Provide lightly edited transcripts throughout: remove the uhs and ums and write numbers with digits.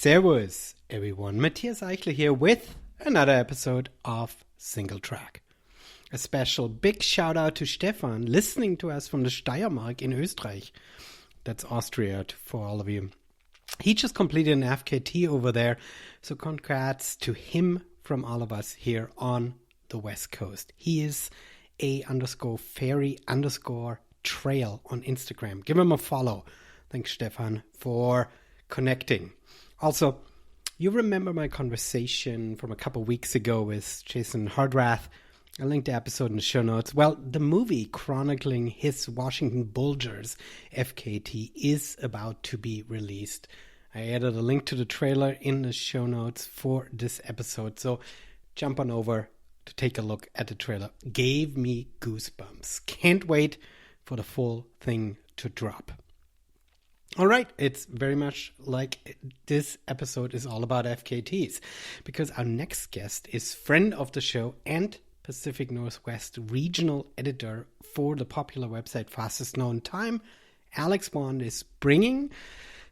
Servus, everyone. Matthias Eichler here with another episode of Single Track. A special big shout out to Stefan, listening to us from the Steiermark in Österreich. That's Austria for all of you. He just completed an FKT over there, so congrats to him from all of us here on the West Coast. He is _fairy_trail on Instagram. Give him a follow. Thanks, Stefan, for connecting. Also, you remember my conversation from a couple weeks ago with Jason Hardrath. I linked the episode in the show notes. Well, the movie chronicling his Washington Bulgars FKT is about to be released. I added a link to the trailer in the show notes for this episode, so jump on over to take a look at the trailer. Gave me goosebumps. Can't wait for the full thing to drop. All right, it's very much like this episode is all about FKTs, because our next guest is friend of the show and Pacific Northwest regional editor for the popular website Fastest Known Time. Alex Borsuk is bringing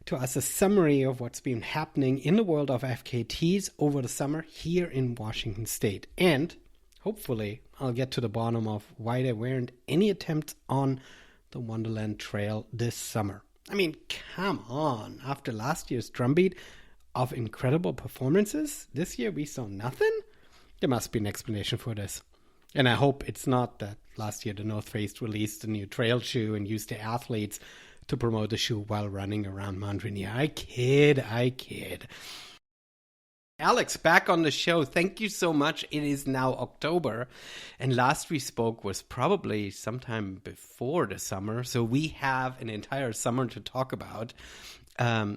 to us a summary of what's been happening in the world of FKTs over the summer here in Washington State. And hopefully I'll get to the bottom of why there weren't any attempts on the Wonderland Trail this summer. I mean, come on. After last year's drumbeat of incredible performances, this year we saw nothing? There must be an explanation for this. And I hope it's not that last year the North Face released a new trail shoe and used the athletes to promote the shoe while running around Mount Rainier. I kid. Alex, back on the show. Thank you so much. It is now October, and last we spoke was probably sometime before the summer, so we have an entire summer to talk about,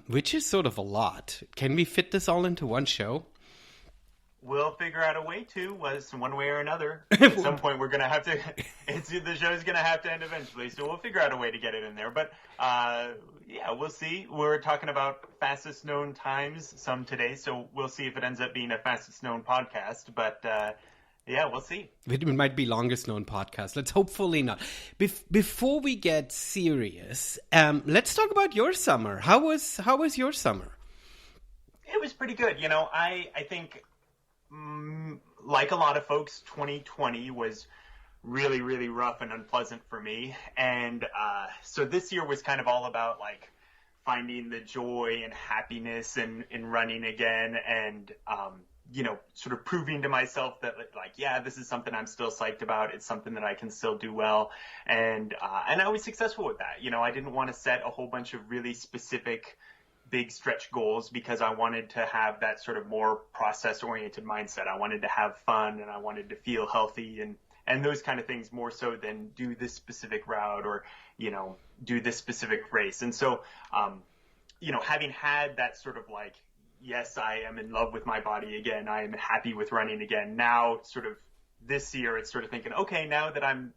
which is sort of a lot. Can we fit this all into one show? We'll figure out a way to, one way or another. At some point, we're going to have to, the show's going to have to end eventually, so we'll figure out a way to get it in there. But, yeah, we'll see. We're talking about fastest known times some today, so we'll see if it ends up being a fastest known podcast. But, yeah, we'll see. It might be longest known podcast. Let's hopefully not. Before we get serious, let's talk about your summer. How was your summer? It was pretty good. You know, I think... like a lot of folks, 2020 was really, really rough and unpleasant for me. And so this year was kind of all about like finding the joy and happiness in running again and, you know, sort of proving to myself that like, yeah, this is something I'm still psyched about. It's something that I can still do well. And I was successful with that. You know, I didn't want to set a whole bunch of really specific big stretch goals because I wanted to have that sort of more process-oriented mindset. I wanted to have fun and I wanted to feel healthy and those kind of things more so than do this specific route or, you know, do this specific race. And so, you know, having had that sort of like, yes, I am in love with my body again. I am happy with running again. Now, sort of this year, it's sort of thinking, okay, now that I'm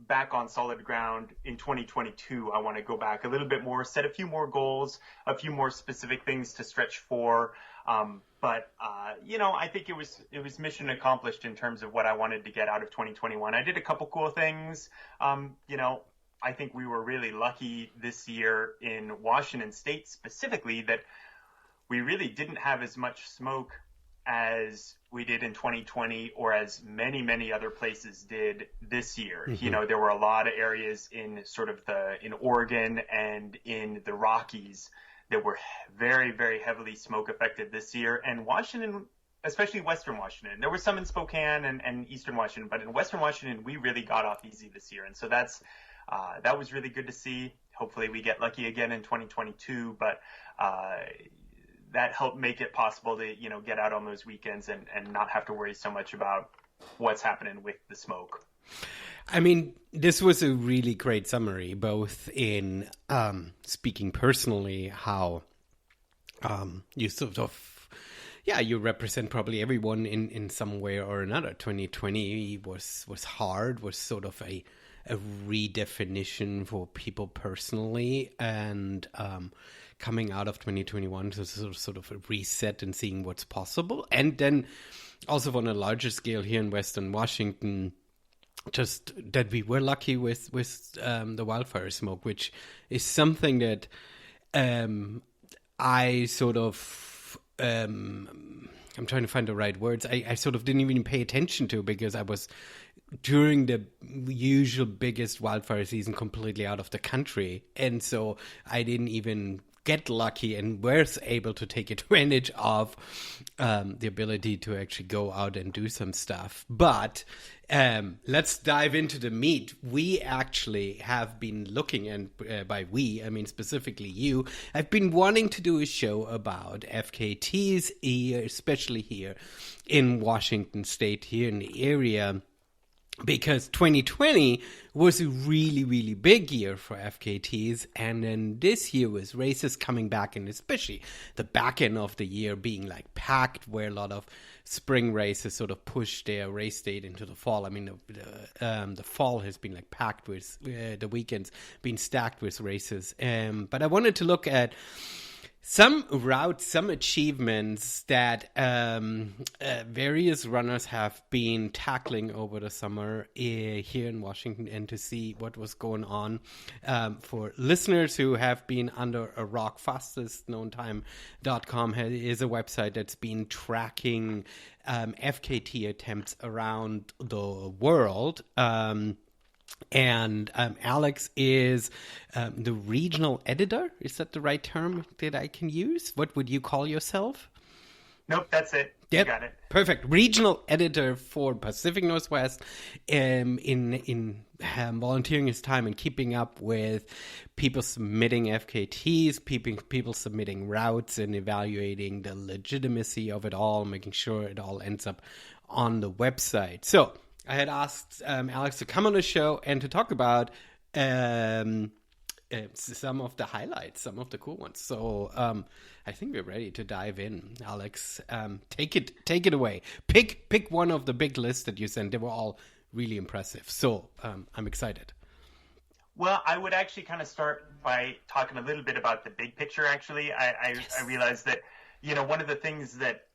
back on solid ground in 2022, I want to go back a little bit more, set a few more goals, a few more specific things to stretch for. But you know, I think it was mission accomplished in terms of what I wanted to get out of 2021. I did a couple cool things. You know, I think we were really lucky this year in Washington State specifically that we really didn't have as much smoke as we did in 2020 or as many, many other places did this year. Mm-hmm. You know, there were a lot of areas in sort of in Oregon and in the Rockies that were very, very heavily smoke affected this year. And Washington, especially Western Washington, there was some in Spokane and Eastern Washington, but in Western Washington, we really got off easy this year. And so that was really good to see. Hopefully we get lucky again in 2022, but, that helped make it possible to, you know, get out on those weekends and not have to worry so much about what's happening with the smoke. I mean, this was a really great summary, both in speaking personally, how you sort of, yeah, you represent probably everyone in some way or another. 2020 was hard, was sort of a redefinition for people personally, and coming out of 2021 to sort of a reset and seeing what's possible. And then also on a larger scale here in Western Washington, just that we were lucky with the wildfire smoke, which is something that I sort of, I'm trying to find the right words. I sort of didn't even pay attention to because I was during the usual biggest wildfire season completely out of the country. And so I didn't even get lucky and was able to take advantage of the ability to actually go out and do some stuff. But let's dive into the meat. We actually have been looking, and by we, I mean specifically you, I've been wanting to do a show about FKTs, especially here in Washington State, here in the area, because 2020 was a really, really big year for FKTs. And then this year was races coming back, and especially the back end of the year being like packed, where a lot of spring races sort of pushed their race date into the fall. I mean, the fall has been like packed with the weekends being stacked with races. But I wanted to look at some routes, some achievements that various runners have been tackling over the summer here in Washington, and to see what was going on. For listeners who have been under a rock, fastestknowntime.com is a website that's been tracking FKT attempts around the world. And Alex is the regional editor. Is that the right term that I can use? What would you call yourself? Nope, that's it. Yep. You got it. Perfect. Regional editor for Pacific Northwest, in volunteering his time and keeping up with people submitting FKTs, people submitting routes, and evaluating the legitimacy of it all, making sure it all ends up on the website. So I had asked Alex to come on the show and to talk about some of the highlights, some of the cool ones. So I think we're ready to dive in. Alex, take it away. Pick one of the big lists that you sent. They were all really impressive. So I'm excited. Well, I would actually kind of start by talking a little bit about the big picture. Actually, I realized that one of the things that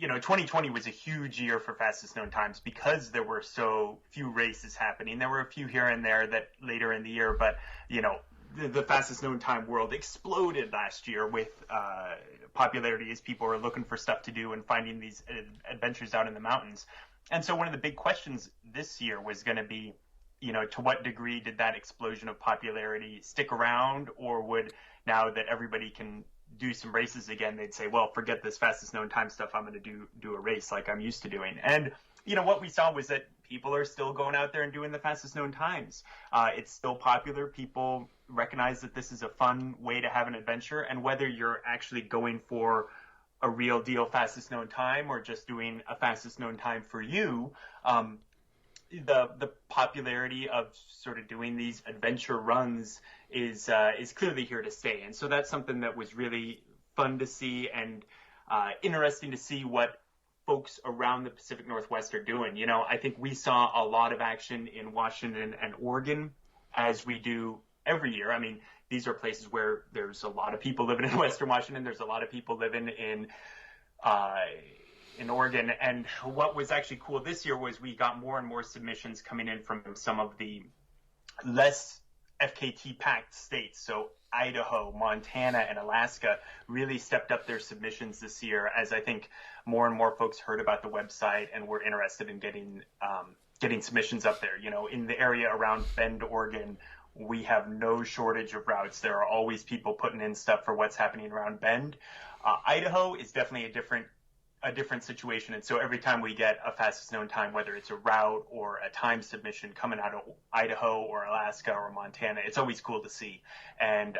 2020 was a huge year for fastest known times because there were so few races happening. There were a few here and there that later in the year, but the fastest known time world exploded last year with popularity as people were looking for stuff to do and finding these adventures out in the mountains. And so one of the big questions this year was going to be, to what degree did that explosion of popularity stick around, or would, now that everybody can do some races again, they'd say, well, forget this fastest known time stuff, I'm going to do a race like I'm used to doing. And what we saw was that people are still going out there and doing the fastest known times. It's still popular. People recognize that this is a fun way to have an adventure, and whether you're actually going for a real deal fastest known time or just doing a fastest known time for you, the popularity of sort of doing these adventure runs is clearly here to stay. And so that's something that was really fun to see, and interesting to see what folks around the Pacific Northwest are doing. I think we saw a lot of action in Washington and Oregon, as we do every year. I mean, these are places where there's a lot of people living in Western Washington. There's a lot of people living in Oregon. And what was actually cool this year was we got more and more submissions coming in from some of the less FKT-packed states. So Idaho, Montana, and Alaska really stepped up their submissions this year, as I think more and more folks heard about the website and were interested in getting submissions up there. In the area around Bend, Oregon, we have no shortage of routes. There are always people putting in stuff for what's happening around Bend. Idaho is definitely a different situation. And so every time we get a fastest known time, whether it's a route or a time submission coming out of Idaho or Alaska or Montana, it's always cool to see. And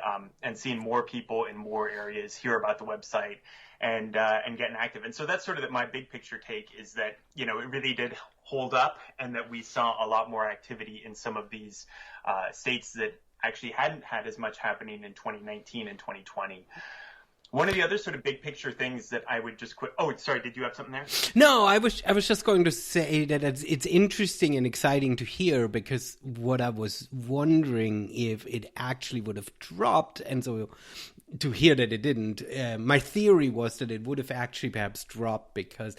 seeing more people in more areas hear about the website and getting active. And so that's sort of my big picture take, is that, it really did hold up, and that we saw a lot more activity in some of these states that actually hadn't had as much happening in 2019 and 2020. One of the other sort of big picture things that I would just quit. Oh, sorry. Did you have something there? No, I was just going to say that it's interesting and exciting to hear, because what I was wondering if it actually would have dropped, and so to hear that it didn't, my theory was that it would have actually perhaps dropped because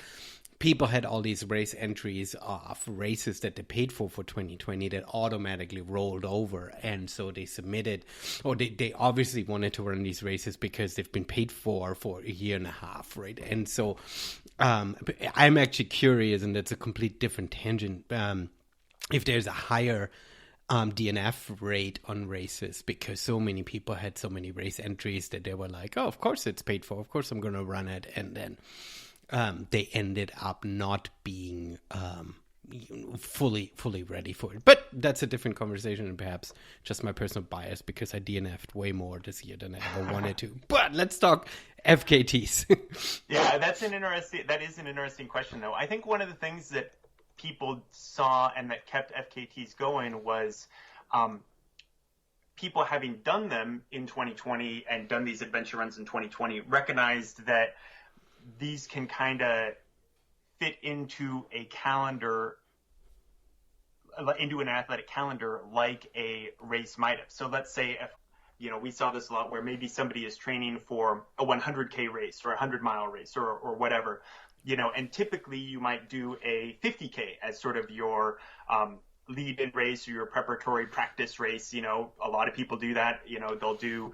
people had all these race entries of races that they paid for 2020 that automatically rolled over. And so they submitted, or they obviously wanted to run these races because they've been paid for a year and a half, right? And so I'm actually curious, and that's a complete different tangent, if there's a higher DNF rate on races, because so many people had so many race entries that they were like, oh, of course it's paid for, of course I'm going to run it. And then they ended up not being fully ready for it. But that's a different conversation, and perhaps just my personal bias, because I DNF'd way more this year than I ever wanted to. But let's talk FKTs. Yeah, that is an interesting question, though. I think one of the things that people saw and that kept FKTs going was people having done them in 2020 and done these adventure runs in 2020 recognized that these can kind of fit into a calendar, into an athletic calendar like a race might have. So let's say, if, we saw this a lot where maybe somebody is training for a 100K race or a 100-mile race or whatever, and typically you might do a 50K as sort of your lead-in race or your preparatory practice race. A lot of people do that. They'll do,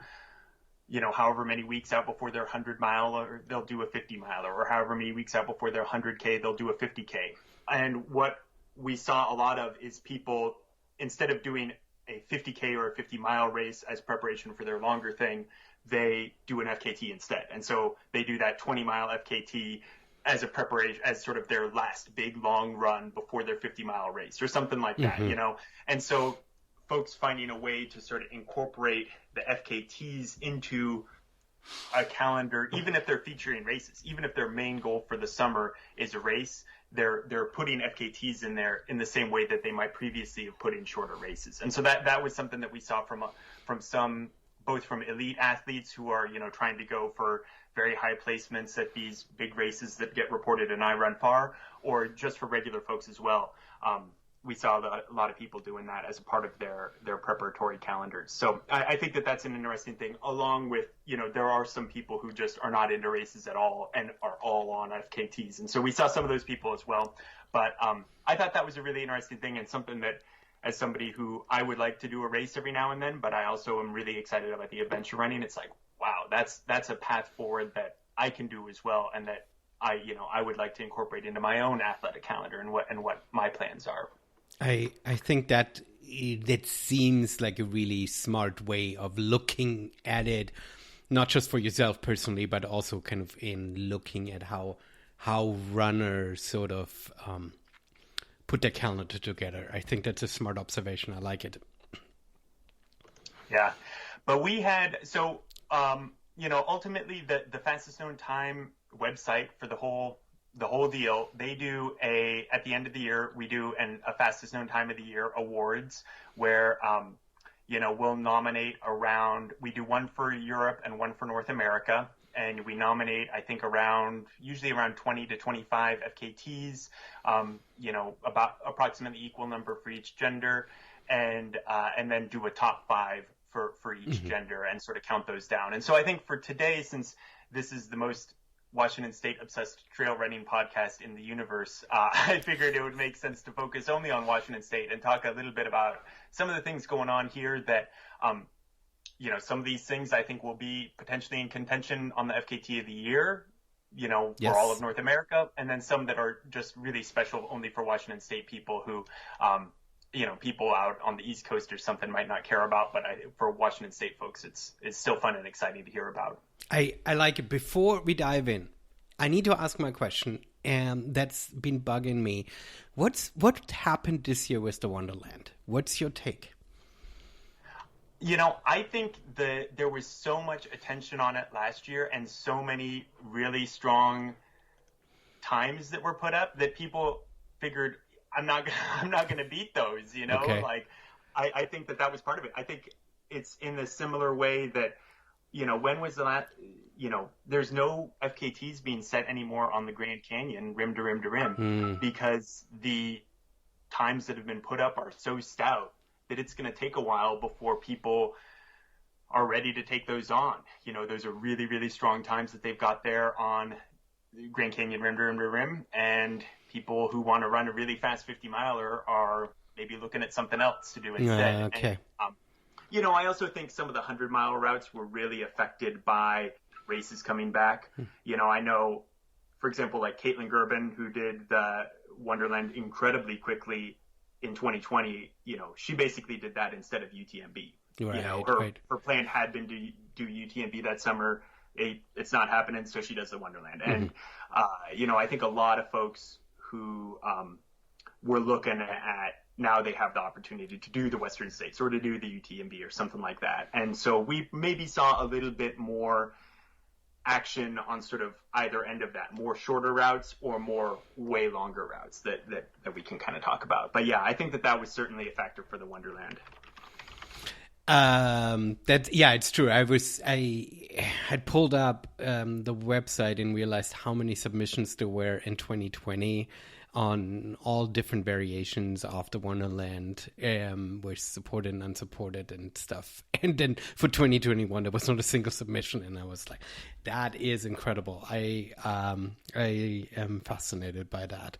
however many weeks out before their 100-mile, or they'll do a 50-miler, or however many weeks out before their 100K, they'll do a 50K. And what we saw a lot of is people, instead of doing a 50K or a 50-mile race as preparation for their longer thing, they do an FKT instead. And so they do that 20-mile FKT as a preparation, as sort of their last big long run before their 50-mile race or something like that, And so folks finding a way to sort of incorporate the FKTs into a calendar, even if they're featuring races, even if their main goal for the summer is a race, they're putting FKTs in there in the same way that they might previously have put in shorter races. And so that was something that we saw from some, both from elite athletes who are, trying to go for very high placements at these big races that get reported in I Run Far, or just for regular folks as well. We saw a lot of people doing that as a part of their preparatory calendars. So I think that that's an interesting thing, along with, there are some people who just are not into races at all and are all on FKTs. And so we saw some of those people as well. But I thought that was a really interesting thing, and something that, as somebody who I would like to do a race every now and then, but I also am really excited about the adventure running. It's like, wow, that's a path forward that I can do as well, and that I would like to incorporate into my own athletic calendar and what my plans are. I think that seems like a really smart way of looking at it, not just for yourself personally, but also kind of in looking at how runners sort of put their calendar together. I think that's a smart observation. I like it. Yeah, but we had, so, ultimately the fastest known time website for the whole deal, they do at the end of the year, we do a fastest known time of the year awards where, we'll nominate we do one for Europe and one for North America. And we nominate, I think, usually around 20 to 25 FKTs, about approximately equal number for each gender, and then do a top 5 for each gender and sort of count those down. And so I think for today, since this is the most Washington State obsessed trail running podcast in the universe, I figured it would make sense to focus only on Washington State and talk a little bit about some of the things going on here that, some of these things I think will be potentially in contention on the FKT of the year, for all of North America, and then some that are just really special only for Washington State people who, people out on the East Coast or something might not care about, but for Washington State folks, it's still fun and exciting to hear about. I like it. Before we dive in, I need to ask my question, and that's been bugging me. What happened this year with the Wonderland? What's your take? I think there was so much attention on it last year and so many really strong times that were put up that people figured I'm not going to beat those, Okay. Like I think that was part of it. I think it's in a similar way that, when was the last, there's no FKTs being set anymore on the Grand Canyon rim to rim to rim because the times that have been put up are so stout that it's going to take a while before people are ready to take those on. Those are really, really strong times that they've got there on, Grand Canyon rim to rim to rim, and people who want to run a really fast 50-miler are maybe looking at something else to do instead. Okay. And, I also think some of the 100-mile routes were really affected by races coming back. I know, for example, like Caitlin Gerben, who did the Wonderland incredibly quickly in 2020, she basically did that instead of UTMB. Right, her plan had been to do UTMB that summer. It's not happening, so she does the Wonderland. And, I think a lot of folks who were looking at, now they have the opportunity to do the Western States or to do the UTMB or something like that. And so we maybe saw a little bit more action on sort of either end of that, more shorter routes or more way longer routes that we can kind of talk about. But yeah, I think that was certainly a factor for the Wonderland. It's true. I had pulled up the website and realized how many submissions there were in 2020 on all different variations of the Wonderland, which supported and unsupported and stuff. And then for 2021, there was not a single submission, and I was like, that is incredible. I am fascinated by that.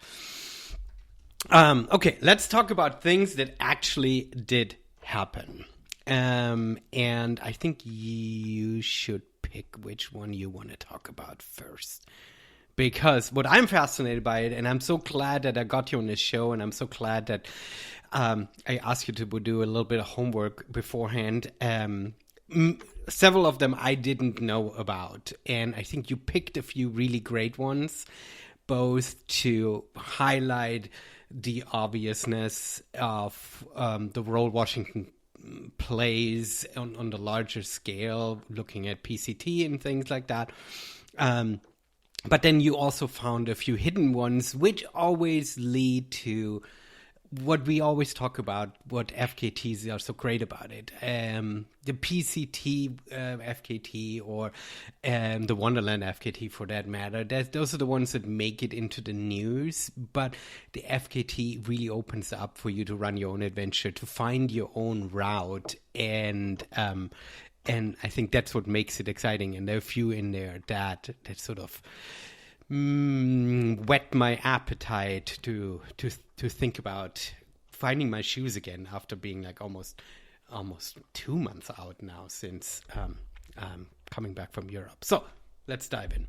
Okay, let's talk about things that actually did happen. And I think you should pick which one you want to talk about first. Because what I'm fascinated by it, and I'm so glad that I got you on this show, and I'm so glad that I asked you to do a little bit of homework beforehand. Several of them I didn't know about, and I think you picked a few really great ones, both to highlight the obviousness of the role Washington plays on the larger scale, looking at PCT and things like that. But then you also found a few hidden ones, which always lead to what we always talk about, what FKTs are so great about it. The PCT FKT or the Wonderland FKT for that matter, those are the ones that make it into the news. But the FKT really opens up for you to run your own adventure, to find your own route. And I think that's what makes it exciting. And there are a few in there that sort of whet my appetite to think about finding my shoes again after being like almost 2 months out now since coming back from Europe. So let's dive in.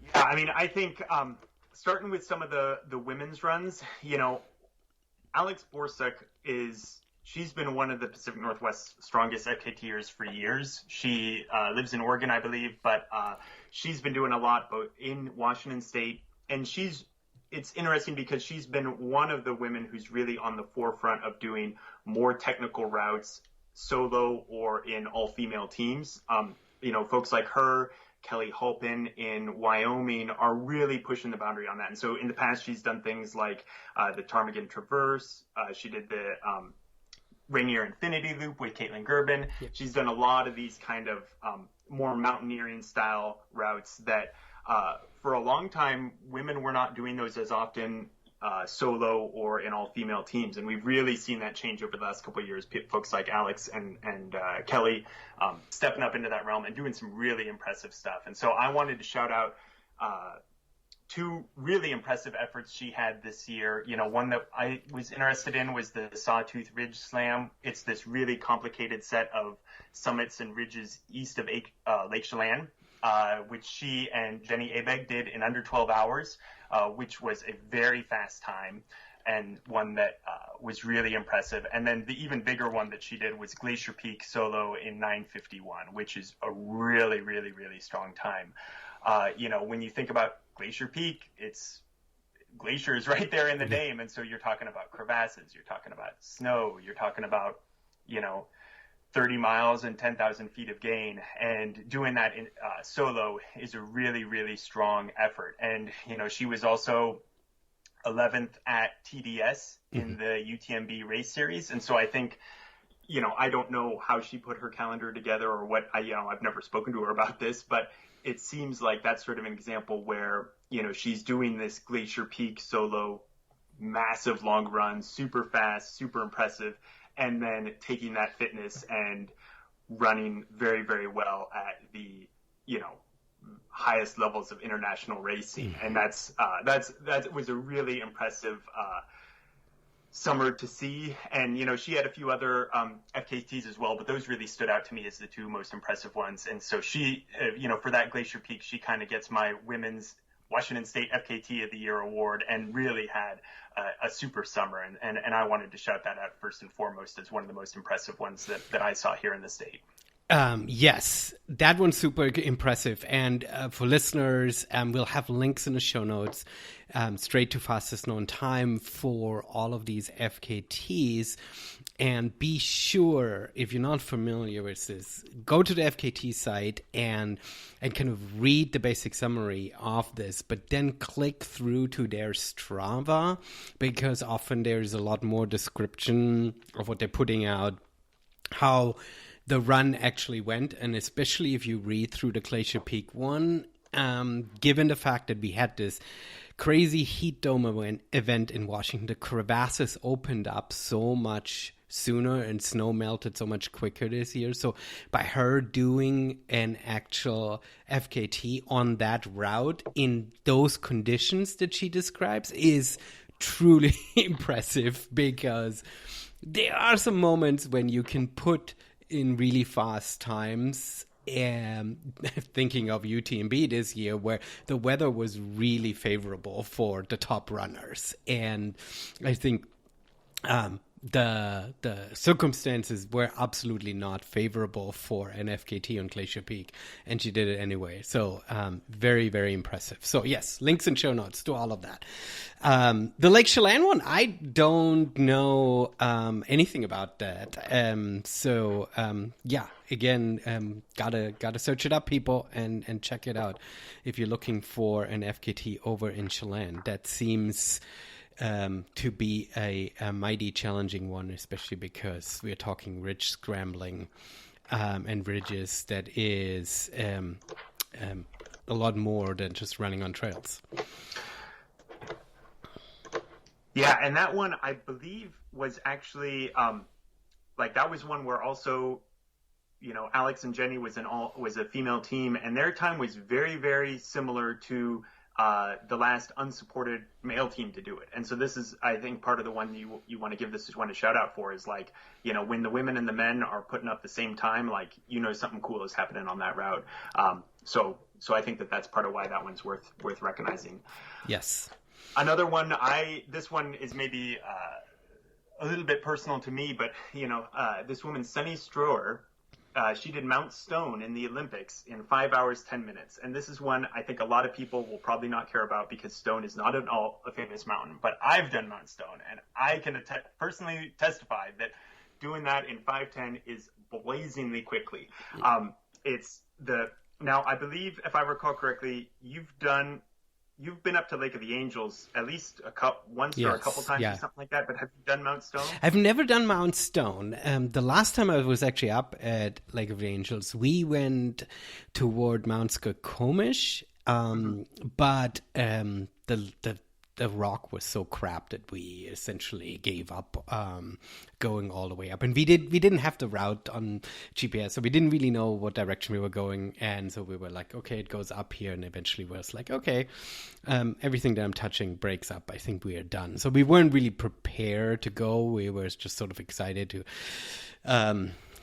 Yeah, I mean, I think starting with some of the women's runs, Alex Borsuk she's been one of the Pacific Northwest's strongest FKTers for years. She lives in Oregon, I believe, but she's been doing a lot both in Washington State. And it's interesting because she's been one of the women who's really on the forefront of doing more technical routes solo or in all-female teams. Folks like her, Kelly Halpin in Wyoming are really pushing the boundary on that. And so in the past, she's done things like the Ptarmigan Traverse. She did the Rainier Infinity Loop with Caitlin Gerben. Yep. She's done a lot of these kind of more mountaineering style routes that for a long time, women were not doing those as often solo or in all female teams. And we've really seen that change over the last couple of years. Folks like Alex and Kelly stepping up into that realm and doing some really impressive stuff. And so I wanted to shout out two really impressive efforts she had this year. One that I was interested in was the Sawtooth Ridge Slam. It's this really complicated set of summits and ridges east of Lake Chelan, which she and Jenny Abeg did in under 12 hours, which was a very fast time and one that was really impressive. And then the even bigger one that she did was Glacier Peak solo in 9:51, which is a really, really, really strong time. When you think about Glacier Peak, Glacier is right there in the name. And so you're talking about crevasses, you're talking about snow, you're talking about, 30 miles and 10,000 feet of gain. And doing that in solo is a really, really strong effort. And, she was also 11th at TDS in the UTMB race series. And so I think, I don't know how she put her calendar together or what, I've never spoken to her about this, but it seems like that's sort of an example where, she's doing this Glacier Peak solo, massive long run, super fast, super impressive, and then taking that fitness and running very, very well at the, highest levels of international racing, and that was a really impressive summer to see. And she had a few other FKTs as well, but those really stood out to me as the two most impressive ones. And so she, for that Glacier Peak, she kind of gets my women's Washington State FKT of the Year award, and really had a super summer. And I wanted to shout that out first and foremost as one of the most impressive ones that I saw here in the state. Yes, that one's super impressive. And for listeners, we'll have links in the show notes straight to fastest known time for all of these FKTs. And be sure, if you're not familiar with this, go to the FKT site and kind of read the basic summary of this, but then click through to their Strava, because often there's a lot more description of what they're putting out, how the run actually went. And especially if you read through the Glacier Peak one, given the fact that we had this crazy heat dome event in Washington, the crevasses opened up so much sooner and snow melted so much quicker this year. So by her doing an actual FKT on that route in those conditions that she describes is truly impressive, because there are some moments when you can put in really fast times, thinking of UTMB this year, where the weather was really favorable for the top runners. And I think the circumstances were absolutely not favorable for an FKT on Glacier Peak, and she did it anyway. So very, very impressive. So yes, links and show notes to all of that. The Lake Chelan one, I don't know anything about that. Yeah, again, gotta search it up, people, and check it out if you're looking for an FKT over in Chelan. That seems to be a mighty challenging one, especially because we're talking ridge scrambling and ridges that is a lot more than just running on trails. Yeah, and that one I believe was actually that was one where also Alex and Jenny was a female team, and their time was very, very similar to the last unsupported male team to do it. And so this is, I think, part of the one you want to give this one a shout out for is when the women and the men are putting up the same time, something cool is happening on that route. So I think that's part of why that one's worth recognizing. Yes. Another one, this one is maybe a little bit personal to me, but this woman, Sunny Stroer, she did Mount Stone in the Olympics in 5 hours, 10 minutes. And this is one I think a lot of people will probably not care about, because Stone is not at all a famous mountain. But I've done Mount Stone, and I can personally testify that doing that in 5:10 is blazingly quickly. Now, I believe, if I recall correctly, you've been up to Lake of the Angels at least once or a couple times or something like that, but have you done Mount Stone? I've never done Mount Stone. The last time I was actually up at Lake of the Angels, we went toward Mount Skokomish, but the rock was so crap that we essentially gave up going all the way up. And we didn't have the route on GPS, so we didn't really know what direction we were going. And so we were like, okay, it goes up here. And eventually we was like, okay, everything that I'm touching breaks up. I think we are done. So we weren't really prepared to go. We were just sort of excited to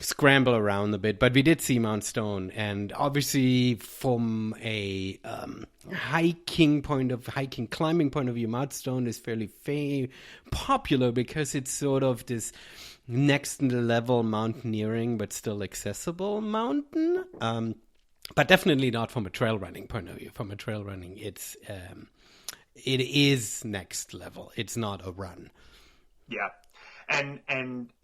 scramble around a bit, but we did see Mount Stone, and obviously from a climbing point of view, Mount Stone is fairly popular because it's sort of this next level mountaineering but still accessible mountain, but definitely not from a trail running point of view. From a trail running, it is next level. It's not a run. Yeah. And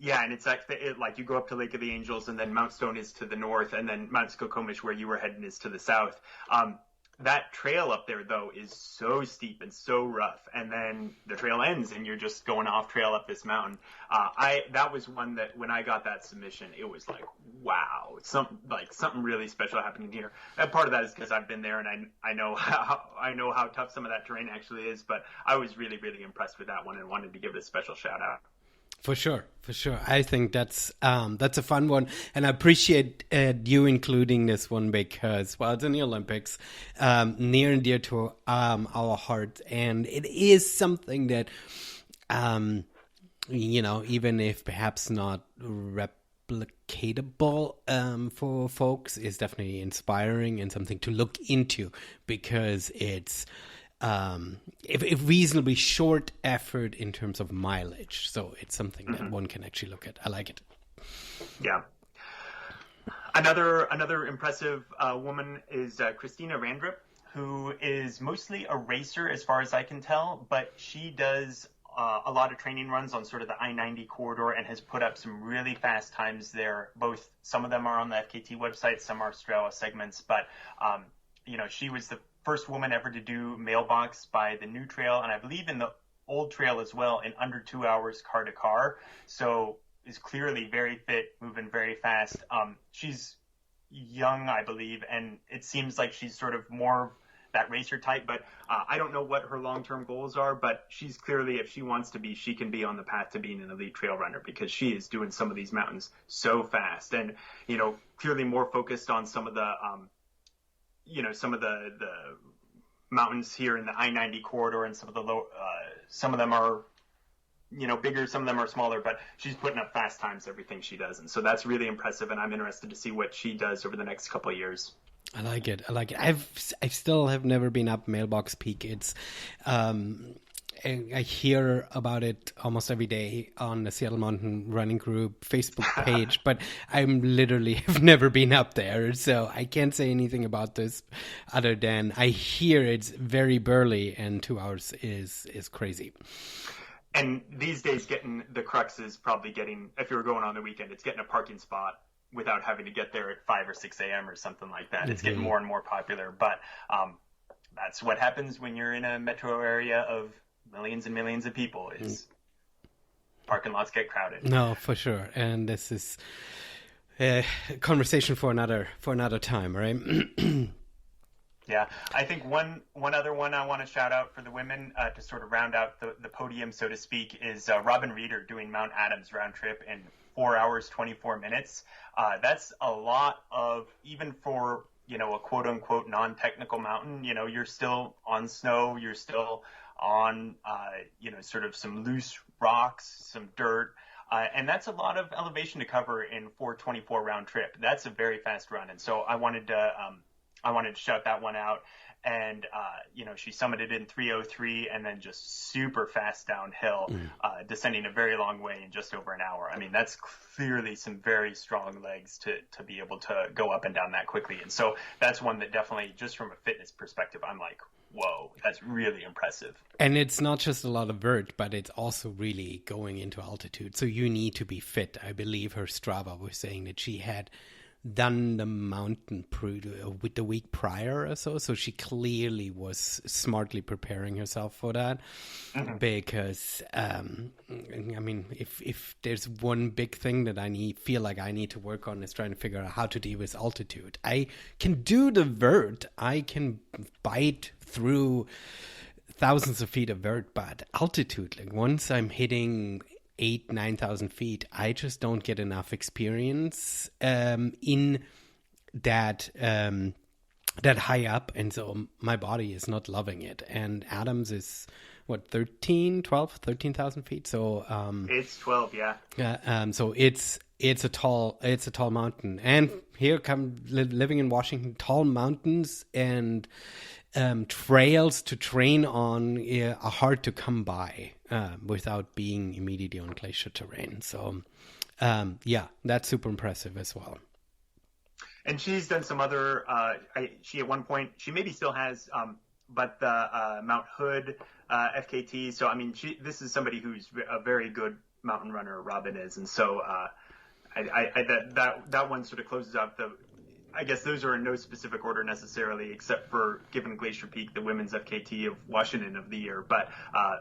it's like you go up to Lake of the Angels, and then Mount Stone is to the north, and then Mount Skokomish, where you were heading, is to the south. That trail up there, though, is so steep and so rough, and then the trail ends, and you're just going off trail up this mountain. That was one that when I got that submission, it was like, wow, something really special happening here. And part of that is because I've been there, and I know how tough some of that terrain actually is. But I was really, really impressed with that one, and wanted to give it a special shout out. For sure, for sure. I think that's a fun one, and I appreciate you including this one because, well, it's in the Olympics, near and dear to our heart, and it is something that, even if perhaps not replicatable for folks, is definitely inspiring and something to look into because it's a reasonably short effort in terms of mileage. So it's something that one can actually look at. I like it. Yeah. Another impressive woman is Christina Randrup, who is mostly a racer as far as I can tell, but she does a lot of training runs on sort of the I-90 corridor and has put up some really fast times there. Both, some of them are on the FKT website, some are Strava segments, but she was the first woman ever to do mailbox by the new trail, and I believe in the old trail as well, in under 2 hours car to car. So is clearly very fit, moving very fast. She's young, I believe, and it seems like she's sort of more that racer type, but I don't know what her long-term goals are, but she's clearly, if she wants to be, she can be on the path to being an elite trail runner because she is doing some of these mountains so fast and, clearly more focused on some of the the mountains here in the I-90 corridor, and some of the some of them are, bigger, some of them are smaller, but she's putting up fast times, everything she does. And so that's really impressive. And I'm interested to see what she does over the next couple of years. I like it. I still have never been up Mailbox Peak. It's, I hear about it almost every day on the Seattle Mountain Running Group Facebook page, but I'm literally have never been up there, so I can't say anything about this other than I hear it's very burly and 2 hours is crazy. And these days, getting the crux is probably getting, if you're going on the weekend, it's getting a parking spot without having to get there at 5 or 6 a.m. or something like that. It's getting more and more popular, but that's what happens when you're in a metro area of millions and millions of people, is parking lots get crowded. No, for sure. And this is a conversation for another time, right? Yeah, I think one other one I want to shout out for the women to sort of round out the podium, so to speak, is Robin Reeder doing Mount Adams round trip in 4 hours, 24 minutes. That's a lot of, even for, a quote unquote non-technical mountain, you're still on snow, you're still on, sort of some loose rocks, some dirt. And that's a lot of elevation to cover in 4:24 round trip. That's a very fast run. And so I wanted to shout that one out. And, she summited in 3:03 and then just super fast downhill, descending a very long way in just over an hour. I mean, that's clearly some very strong legs to be able to go up and down that quickly. And so that's one that definitely, just from a fitness perspective, I'm like, whoa, that's really impressive. And it's not just a lot of vert, but it's also really going into altitude. So you need to be fit. I believe her Strava was saying that she had done the mountain with the week prior or so. So she clearly was smartly preparing herself for that. Because, if there's one big thing that feel like I need to work on is trying to figure out how to deal with altitude. I can do the vert. I can bite through thousands of feet of vert, but altitude, like once I'm hitting 9,000 feet, I just don't get enough experience in that high up, and so my body is not loving it. And Adams is what, 13,000 feet, so it's 12, yeah. So it's a tall mountain, and here come living in Washington, tall mountains and trails to train on are hard to come by without being immediately on glacier terrain. So, that's super impressive as well. And she's done some other, she at one point, she maybe still has, but the Mount Hood FKT. So, this is somebody who's a very good mountain runner, Robin is. And so that one sort of closes out I guess those are in no specific order necessarily, except for giving Glacier Peak the women's FKT of Washington of the year. But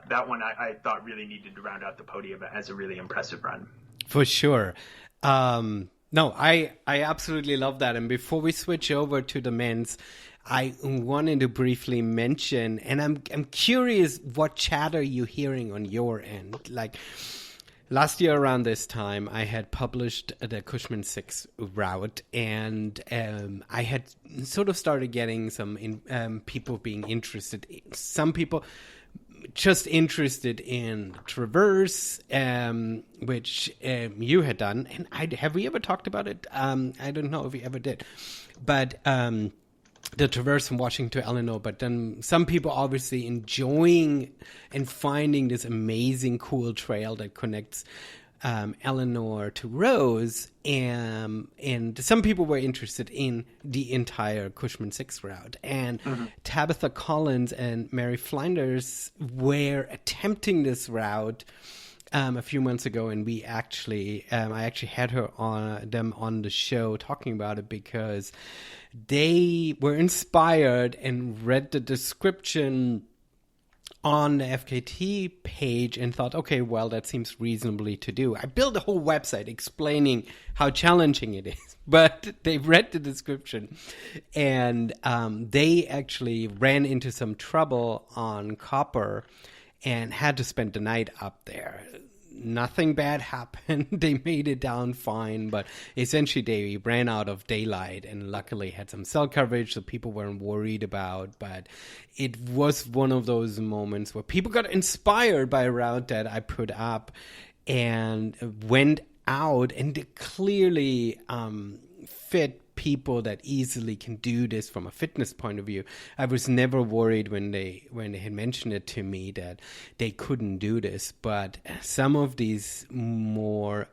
that one I thought really needed to round out the podium as a really impressive run. For sure. No, I absolutely love that. And before we switch over to the men's, I wanted to briefly mention, and I'm curious what chatter you're hearing on your end. Like, last year around this time, I had published the Cushman 6 route, and I had sort of started getting some people being interested. Some people just interested in Traverse, which you had done. And have we ever talked about it? I don't know if we ever did. But the Traverse from Washington to Eleanor, but then some people obviously enjoying and finding this amazing, cool trail that connects Eleanor to Rose, and some people were interested in the entire Cushman 6 route. And Tabitha Collins and Mary Flinders were attempting this route a few months ago, and I actually had them on the show talking about it because they were inspired and read the description on the FKT page and thought, okay, well, that seems reasonably to do. I built a whole website explaining how challenging it is, but they read the description, and they actually ran into some trouble on Copper and had to spend the night up there. Nothing bad happened. They made it down fine, but essentially they ran out of daylight and luckily had some cell coverage, so people weren't worried about. But it was one of those moments where people got inspired by a route that I put up and went out, and it clearly fit people that easily can do this from a fitness point of view. I was never worried when they had mentioned it to me that they couldn't do this, but some of these more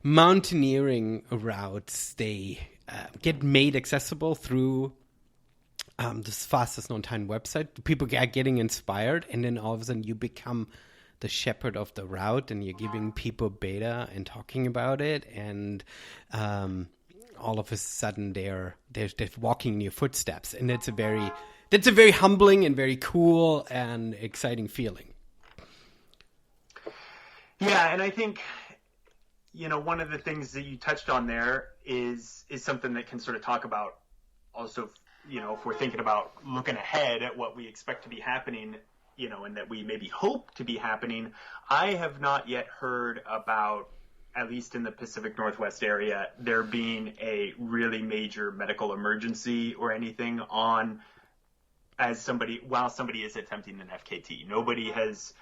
mountaineering routes, they get made accessible through this fastest known time website. People are getting inspired, and then all of a sudden you become the shepherd of the route, and you're giving people beta and talking about it, and all of a sudden they're walking in your footsteps, and that's a very humbling and very cool and exciting feeling. Yeah, and I think one of the things that you touched on there is something that can sort of talk about also, if we're thinking about looking ahead at what we expect to be happening, and that we maybe hope to be happening. I have not yet heard about, at least in the Pacific Northwest area, there being a really major medical emergency or anything while somebody is attempting an FKT. Nobody has,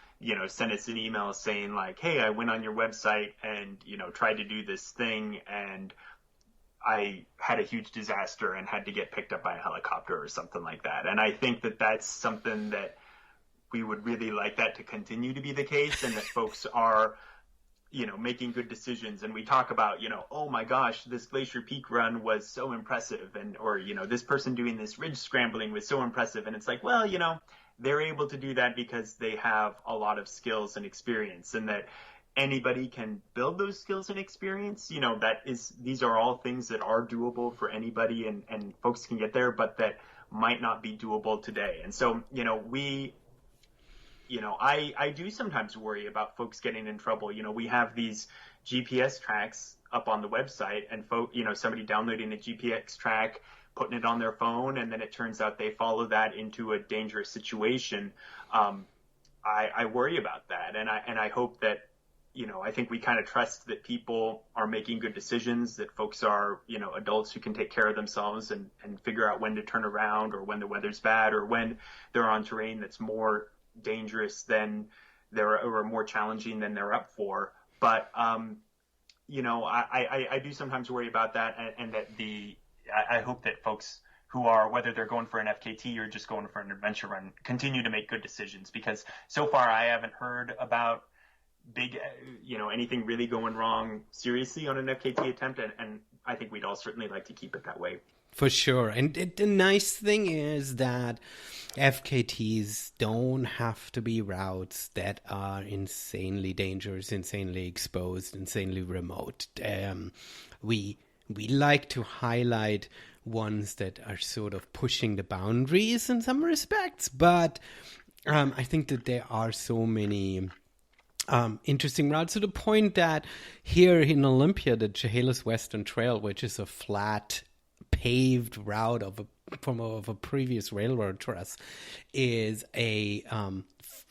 sent us an email saying like, hey, I went on your website and, tried to do this thing and I had a huge disaster and had to get picked up by a helicopter or something like that. And I think that that's something that we would really like that to continue to be the case, and that folks are, making good decisions. And we talk about, oh my gosh, this Glacier Peak run was so impressive, or this person doing this ridge scrambling was so impressive. And it's like, well, they're able to do that because they have a lot of skills and experience, and that anybody can build those skills and experience. These are all things that are doable for anybody, and folks can get there, but that might not be doable today. And so, I do sometimes worry about folks getting in trouble. We have these GPS tracks up on the website, and somebody downloading a GPS track, putting it on their phone, and then it turns out they follow that into a dangerous situation. I worry about that, and I hope that, I think we kind of trust that people are making good decisions, that folks are, adults who can take care of themselves and figure out when to turn around, or when the weather's bad, or when they're on terrain that's more dangerous than or more challenging than they're up for. But I do sometimes worry about that, and that I hope that folks who are, whether they're going for an FKT or just going for an adventure run, continue to make good decisions, because so far I haven't heard about anything really going wrong seriously on an FKT attempt, and I think we'd all certainly like to keep it that way. For sure. And the nice thing is that FKTs don't have to be routes that are insanely dangerous, insanely exposed, insanely remote. We like to highlight ones that are sort of pushing the boundaries in some respects, but I think that there are so many interesting routes, to the point that here in Olympia, the Chehalis Western Trail, which is a flat paved route of a previous railroad truss, is a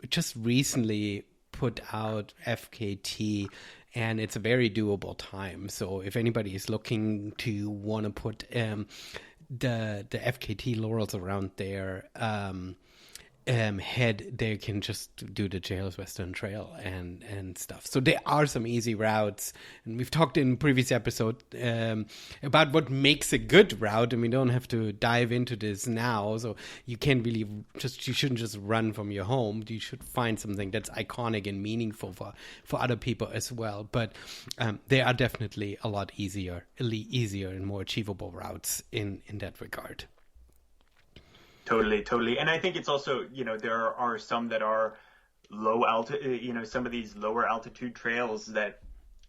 just recently put out FKT, and it's a very doable time. So if anybody is looking to want to put the FKT laurels around their head, they can just do the Jails Western Trail and stuff. So there are some easy routes, and we've talked in previous episode about what makes a good route, and we don't have to dive into this now. So you can't really you shouldn't just run from your home. You should find something that's iconic and meaningful for other people as well. But there are definitely a lot easier and more achievable routes in that regard. Totally. And I think it's also, there are some that are low altitude, some of these lower altitude trails that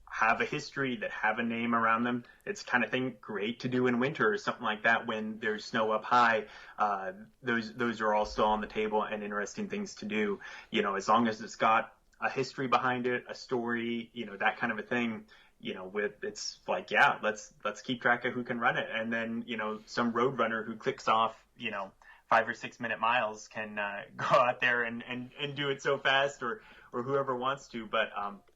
have a history, that have a name around them. It's kind of thing great to do in winter or something like that when there's snow up high. Those are all still on the table and interesting things to do, as long as it's got a history behind it, a story, that kind of a thing. It's like, yeah, let's keep track of who can run it. And then, some road runner who clicks off, 5 or 6 minute miles can go out there and do it so fast, or whoever wants to. But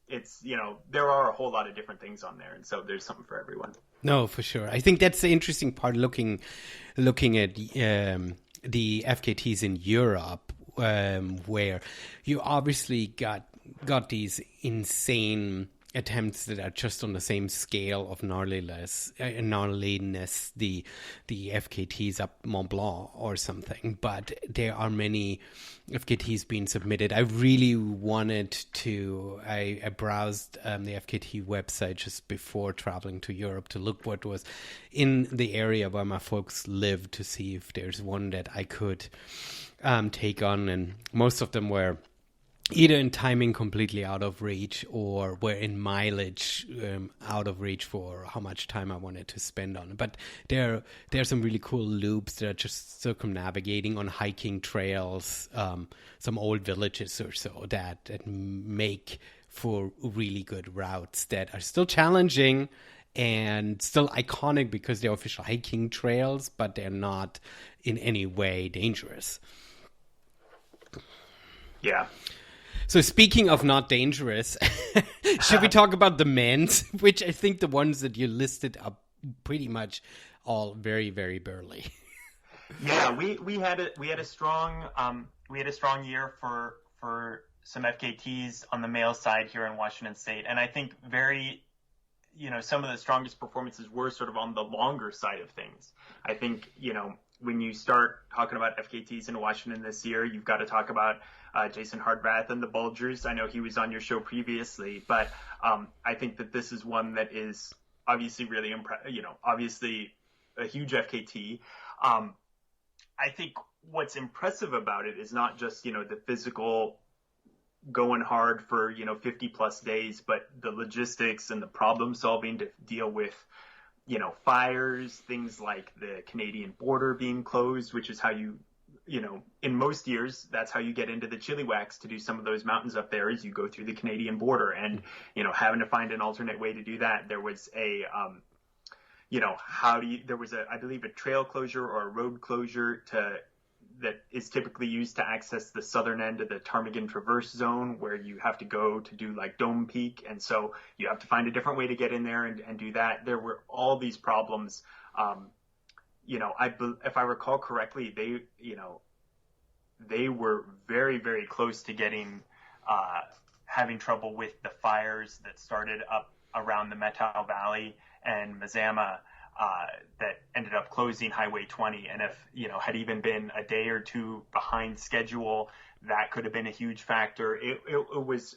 it's, there are a whole lot of different things on there. And so there's something for everyone. No, for sure. I think that's the interesting part, looking at the FKTs in Europe, where you obviously got these insane attempts that are just on the same scale of gnarliness, the FKTs up Mont Blanc or something. But there are many FKTs being submitted. I really wanted to. I browsed the FKT website just before traveling to Europe to look what was in the area where my folks live, to see if there's one that I could take on, and most of them were either in timing completely out of reach, or were in mileage out of reach for how much time I wanted to spend on it. But there are some really cool loops that are just circumnavigating on hiking trails, some old villages or so that make for really good routes that are still challenging and still iconic because they're official hiking trails, but they're not in any way dangerous. Yeah. So speaking of not dangerous, should we talk about the men's, which I think the ones that you listed are pretty much all very, very burly. Yeah, we had a strong year for some FKTs on the male side here in Washington State, and I think some of the strongest performances were sort of on the longer side of things. I think when you start talking about FKTs in Washington this year, you've got to talk about Jason Hardrath and the Bulgers. I know he was on your show previously, but I think that this is one that is obviously really obviously a huge FKT. I think what's impressive about it is not just, the physical going hard for, 50 plus days, but the logistics and the problem solving to deal with, fires, things like the Canadian border being closed, which is how in most years, that's how you get into the Chilliwack to do some of those mountains up there, is you go through the Canadian border, and, having to find an alternate way to do that. There was I believe a trail closure or a road closure that is typically used to access the southern end of the Ptarmigan Traverse Zone, where you have to go to do like Dome Peak. And so you have to find a different way to get in there and do that. There were all these problems. If I recall correctly, they were very, very close to having trouble with the fires that started up around the Methow Valley and Mazama, that ended up closing Highway 20. And if, had even been a day or two behind schedule, that could have been a huge factor. It was,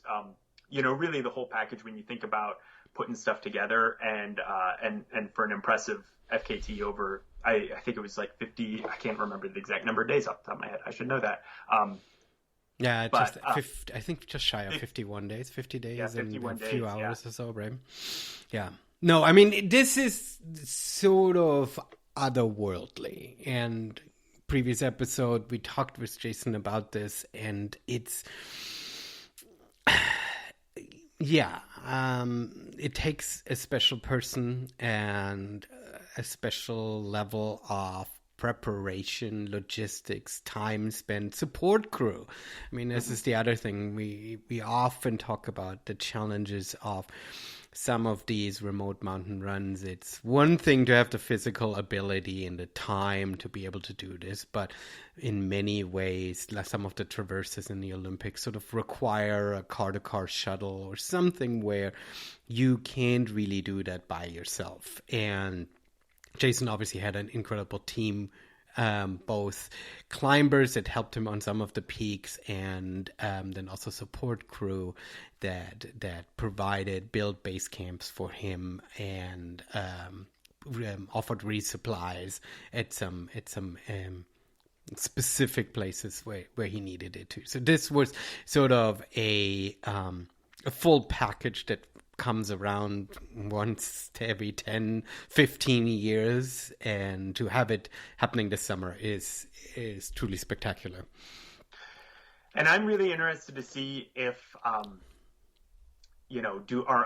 really the whole package when you think about putting stuff together, and for an impressive FKT over, I think it was like 50, I can't remember the exact number of days off the top of my head. I should know that. I think just shy of 51 days, 50 days and a few hours or so, right? Yeah. No, I mean, this is sort of otherworldly. And previous episode, we talked with Jason about this, and it's, it takes a special person and a special level of preparation, logistics, time spent, support crew. I mean, this is the other thing. We often talk about the challenges of some of these remote mountain runs. It's one thing to have the physical ability and the time to be able to do this, but in many ways, some of the traverses in the Olympics sort of require a car-to-car shuttle or something where you can't really do that by yourself. And Jason obviously had an incredible team, both climbers that helped him on some of the peaks, and then also support crew that built base camps for him and offered resupplies at some specific places where he needed it to. So this was sort of a full package that comes around once every 10, 15 years, and to have it happening this summer is truly spectacular. And I'm really interested to see if, are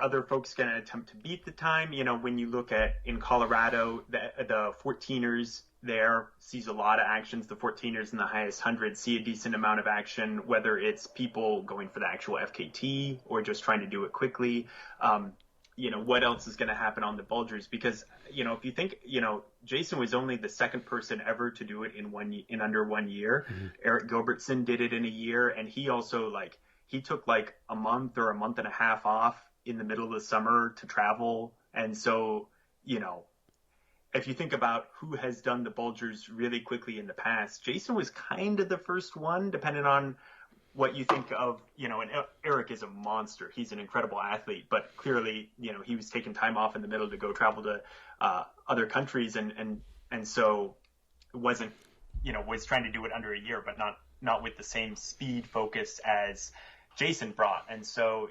other folks going to attempt to beat the time? When you look at in Colorado, the 14ers there sees a lot of actions. The 14ers in the highest 100 see a decent amount of action, whether it's people going for the actual FKT or just trying to do it quickly. What else is going to happen on the Bulgers? Because, if you think, Jason was only the second person ever to do it in under 1 year. Mm-hmm. Eric Gilbertson did it in a year. And he also he took a month or a month and a half off in the middle of the summer to travel. And so, if you think about who has done the Bulgers really quickly in the past, Jason was kind of the first one, depending on what you think of, and Eric is a monster. He's an incredible athlete, but clearly, he was taking time off in the middle to go travel to other countries. And so it wasn't, was trying to do it under a year, but not with the same speed focus as Jason brought. And so,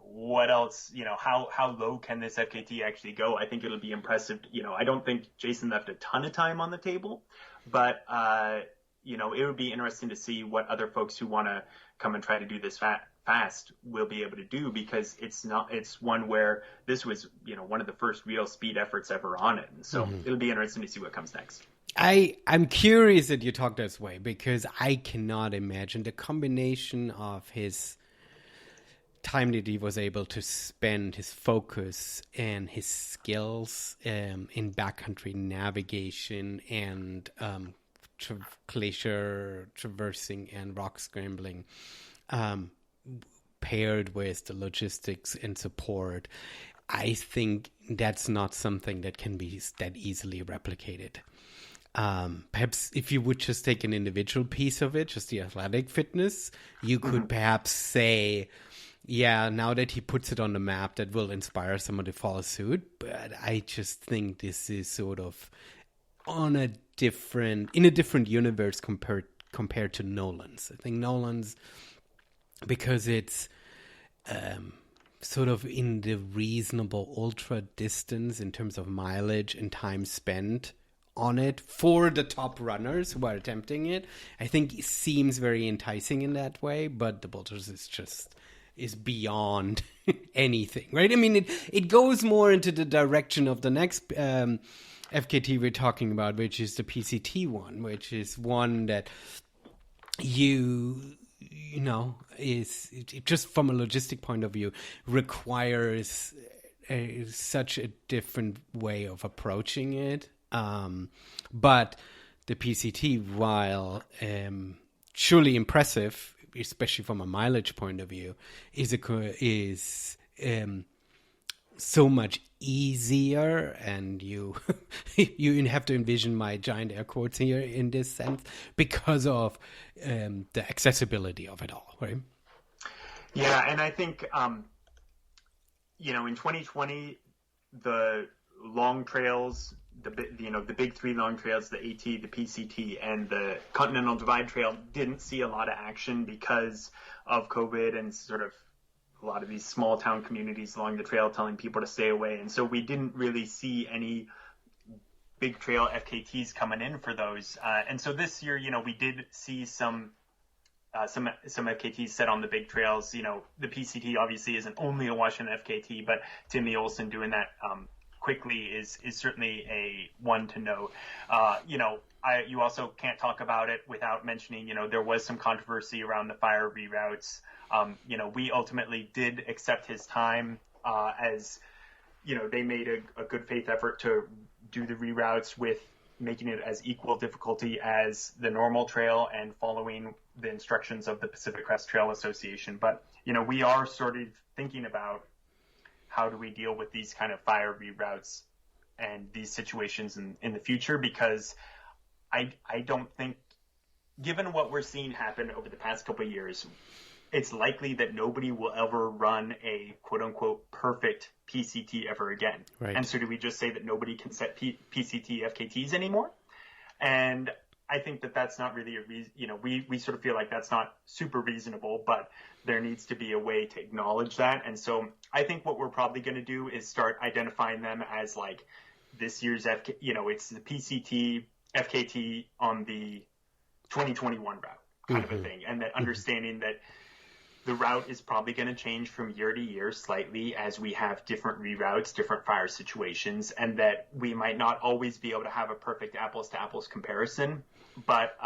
what else, how low can this FKT actually go? I think it'll be impressive. I don't think Jason left a ton of time on the table, but, it would be interesting to see what other folks who want to come and try to do this fast will be able to do, because it's one where this was, one of the first real speed efforts ever on it. And so it'll be interesting to see what comes next. I'm curious that you talk this way, because I cannot imagine the combination of his time that he was able to spend, his focus and his skills in backcountry navigation and glacier traversing and rock scrambling, paired with the logistics and support. I think that's not something that can be that easily replicated. Perhaps if you would just take an individual piece of it, just the athletic fitness, you could perhaps say, yeah, now that he puts it on the map, that will inspire someone to follow suit. But I just think this is sort of in a different universe compared to Nolan's. I think Nolan's, because it's sort of in the reasonable ultra distance in terms of mileage and time spent on it for the top runners who are attempting it, I think it seems very enticing in that way. But the Bulgers is beyond anything, right? I mean, it goes more into the direction of the next FKT we're talking about, which is the PCT one, which is one that is just from a logistic point of view requires such a different way of approaching it. But the PCT, while surely impressive, especially from a mileage point of view, is so much easier, and you have to envision my giant air quotes here in this sense, because of the accessibility of it all, right? Yeah, and I think in 2020 the long trails, the big three long trails, the AT, the PCT, and the Continental Divide Trail didn't see a lot of action because of COVID and sort of a lot of these small town communities along the trail telling people to stay away. And so we didn't really see any big trail FKTs coming in for those. And so this year, we did see some FKTs set on the big trails. The PCT obviously isn't only a Washington FKT, but Timmy Olsen doing that quickly is certainly a one to note. You also can't talk about it without mentioning, there was some controversy around the fire reroutes. We ultimately did accept his time as, they made a good faith effort to do the reroutes with making it as equal difficulty as the normal trail and following the instructions of the Pacific Crest Trail Association. But, we are sort of thinking about how do we deal with these kind of fire reroutes and these situations in the future, because I don't think, given what we're seeing happen over the past couple of years, it's likely that nobody will ever run a quote-unquote perfect PCT ever again. Right. And so do we just say that nobody can set PCT FKTs anymore? And I think that that's not really a reason. We sort of feel like that's not super reasonable, but there needs to be a way to acknowledge that. And so I think what we're probably going to do is start identifying them as like this year's it's the PCT FKT on the 2021 route kind of a thing. And that understanding that the route is probably going to change from year to year slightly as we have different reroutes, different fire situations, and that we might not always be able to have a perfect apples to apples comparison, but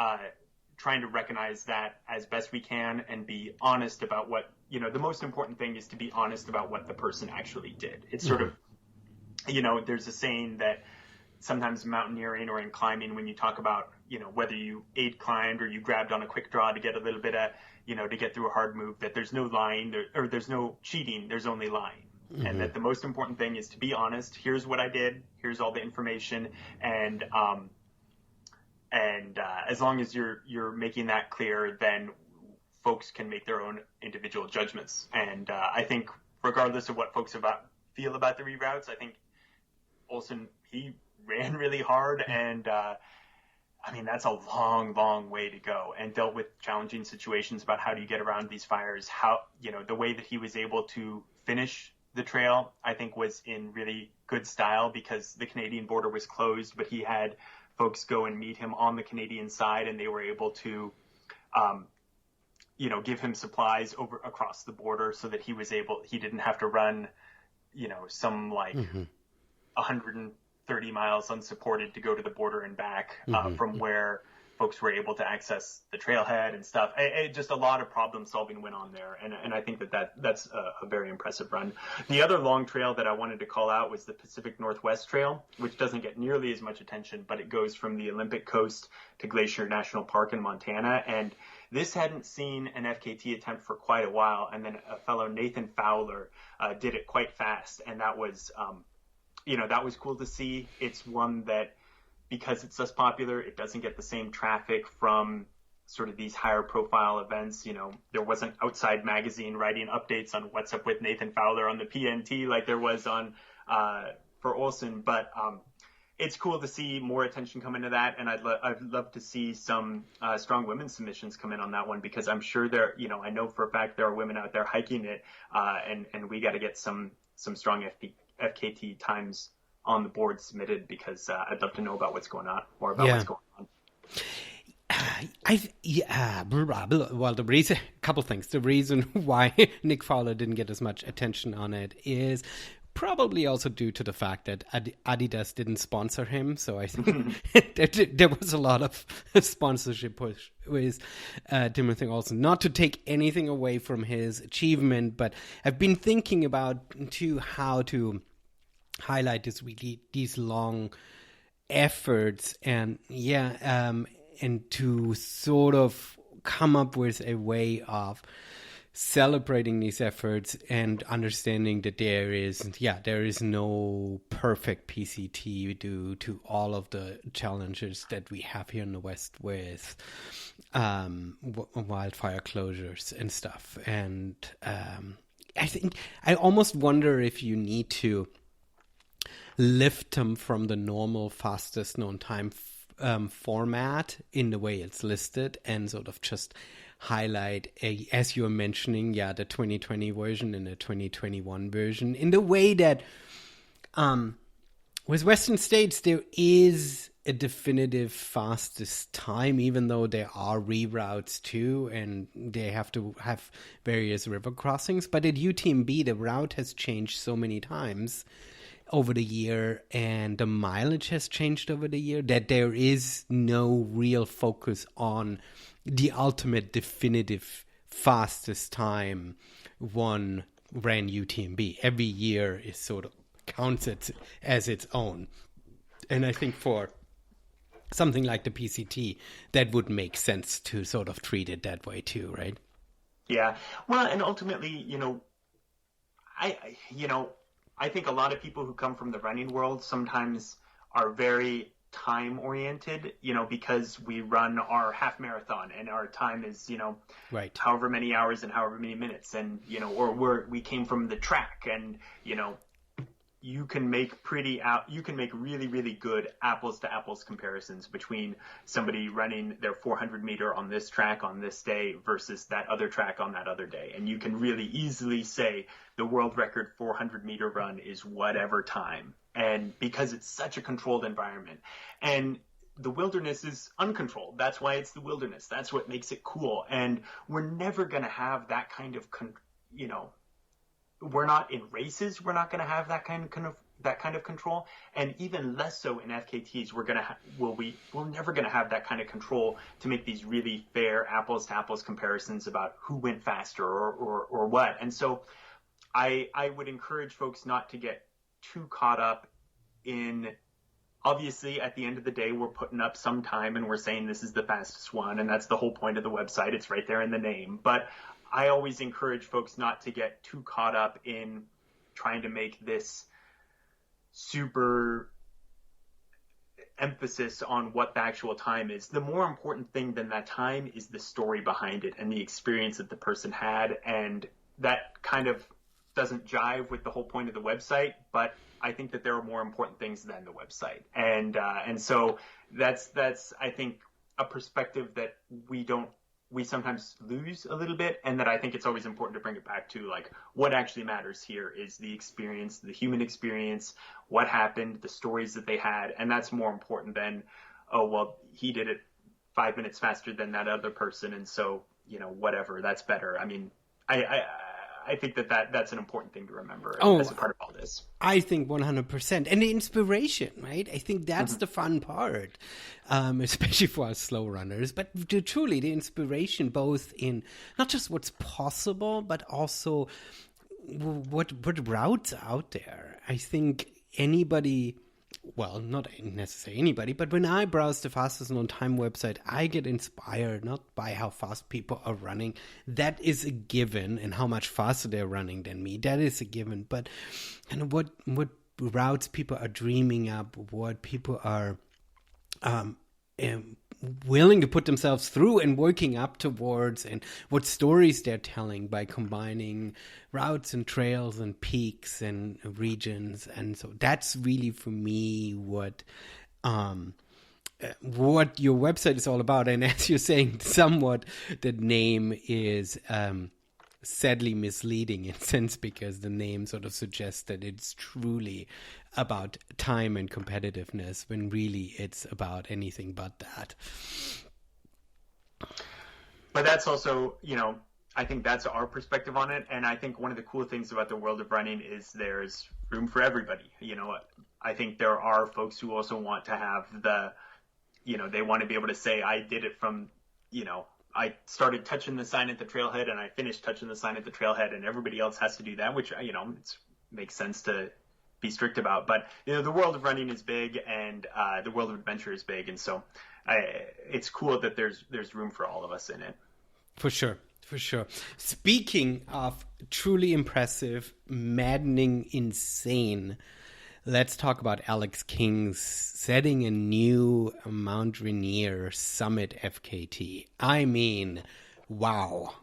trying to recognize that as best we can and be honest about what, the most important thing is to be honest about what the person actually did. It's sort of, there's a saying that sometimes mountaineering or in climbing, when you talk about, whether you aid climbed or you grabbed on a quick draw to get a little bit of, to get through a hard move, that there's no lying or there's no cheating, there's only lying. And that the most important thing is to be honest. Here's what I did. Here's all the information. And as long as you're making that clear, then folks can make their own individual judgments. And I think regardless of what folks feel about the reroutes, I think Olsen, he ran really hard, and that's a long, long way to go, and dealt with challenging situations about how do you get around these fires. How, the way that he was able to finish the trail, I think, was in really good style because the Canadian border was closed, but he had folks go and meet him on the Canadian side, and they were able to, give him supplies across the border so that he didn't have to run, some 130 miles unsupported to go to the border and back from where folks were able to access the trailhead and stuff. Just a lot of problem solving went on there. And I think that's a very impressive run. The other long trail that I wanted to call out was the Pacific Northwest Trail, which doesn't get nearly as much attention, but it goes from the Olympic Coast to Glacier National Park in Montana. And this hadn't seen an FKT attempt for quite a while. And then a fellow, Nathan Fowler, did it quite fast. And that was, that was cool to see. It's one that, because it's less popular, it doesn't get the same traffic from sort of these higher profile events. There wasn't Outside Magazine writing updates on what's up with Nathan Fowler on the PNT like there was on for Olsen. But it's cool to see more attention come into that, and I'd love to see some strong women's submissions come in on that one, because I'm sure I know for a fact there are women out there hiking it, and we got to get some strong FKT times on the board submitted, because I'd love to know about what's going on. Well, the reason, a couple things. The reason why Nick Fowler didn't get as much attention on it is probably also due to the fact that Adidas didn't sponsor him. So I think there was a lot of sponsorship push with Timothy Olsen. Not to take anything away from his achievement, but I've been thinking about too how to highlight these long efforts, and and to sort of come up with a way of celebrating these efforts and understanding that there is no perfect PCT due to all of the challenges that we have here in the West with wildfire closures and stuff. And I almost wonder if you need to lift them from the normal fastest known time format in the way it's listed, and sort of just highlight, as you were mentioning, the 2020 version and the 2021 version, in the way that with Western States there is a definitive fastest time, even though there are reroutes too, and they have to have various river crossings. But at UTMB, the route has changed so many times over the year, and the mileage has changed over the year, that there is no real focus on the ultimate definitive fastest time one ran UTMB. Every year is sort of counts it as its own. And I think for something like the PCT, that would make sense to sort of treat it that way too, right? Yeah. Well, and ultimately, I think a lot of people who come from the running world sometimes are very time oriented, because we run our half marathon and our time is, right, however many hours and however many minutes, and, or we came from the track, and, you can make really, really good apples to apples comparisons between somebody running their 400 meter on this track on this day versus that other track on that other day. And you can really easily say the world record 400 meter run is whatever time. And because it's such a controlled environment, and the wilderness is uncontrolled. That's why it's the wilderness. That's what makes it cool. And we're never going to have that kind of, we're not in races. We're not going to have that kind of control, and even less so in FKTs. We're never going to have that kind of control to make these really fair apples to apples comparisons about who went faster or what. And so, I would encourage folks not to get too caught up in. Obviously, at the end of the day, we're putting up some time and we're saying this is the fastest one, and that's the whole point of the website. It's right there in the name, but I always encourage folks not to get too caught up in trying to make this super emphasis on what the actual time is. The more important thing than that time is the story behind it and the experience that the person had. And that kind of doesn't jive with the whole point of the website, but I think that there are more important things than the website. And so that's, I think, a perspective that we sometimes lose a little bit, and that I think it's always important to bring it back to, like, what actually matters here is the experience, the human experience, what happened, the stories that they had, and that's more important than, oh, well, he did it 5 minutes faster than that other person, and so, whatever, that's better. I mean, I think that's an important thing to remember as a part of all this. I think 100%. And the inspiration, right? I think that's the fun part, especially for us slow runners. But truly, the inspiration both in not just what's possible, but also what routes out there. I think anybody... Well, not necessarily anybody, but when I browse the fastest known time website, I get inspired not by how fast people are running. That is a given, and how much faster they're running than me. That is a given. But what routes people are dreaming up, what people are willing to put themselves through and working up towards, and what stories they're telling by combining routes and trails and peaks and regions. And so that's really, for me, what your website is all about. And as you're saying, somewhat the name is sadly misleading in a sense, because the name sort of suggests that it's truly about time and competitiveness, when really it's about anything but that. But that's also, I think that's our perspective on it. And I think one of the cool things about the world of running is there's room for everybody. I think there are folks who also want to have they want to be able to say, I did it from, I started touching the sign at the trailhead and I finished touching the sign at the trailhead, and everybody else has to do that, which, it makes sense to be strict about. But, the world of running is big, and the world of adventure is big. And so it's cool that there's room for all of us in it. For sure. Speaking of truly impressive, maddening, insane, let's talk about Alex King's setting a new Mount Rainier Summit FKT. I mean, wow.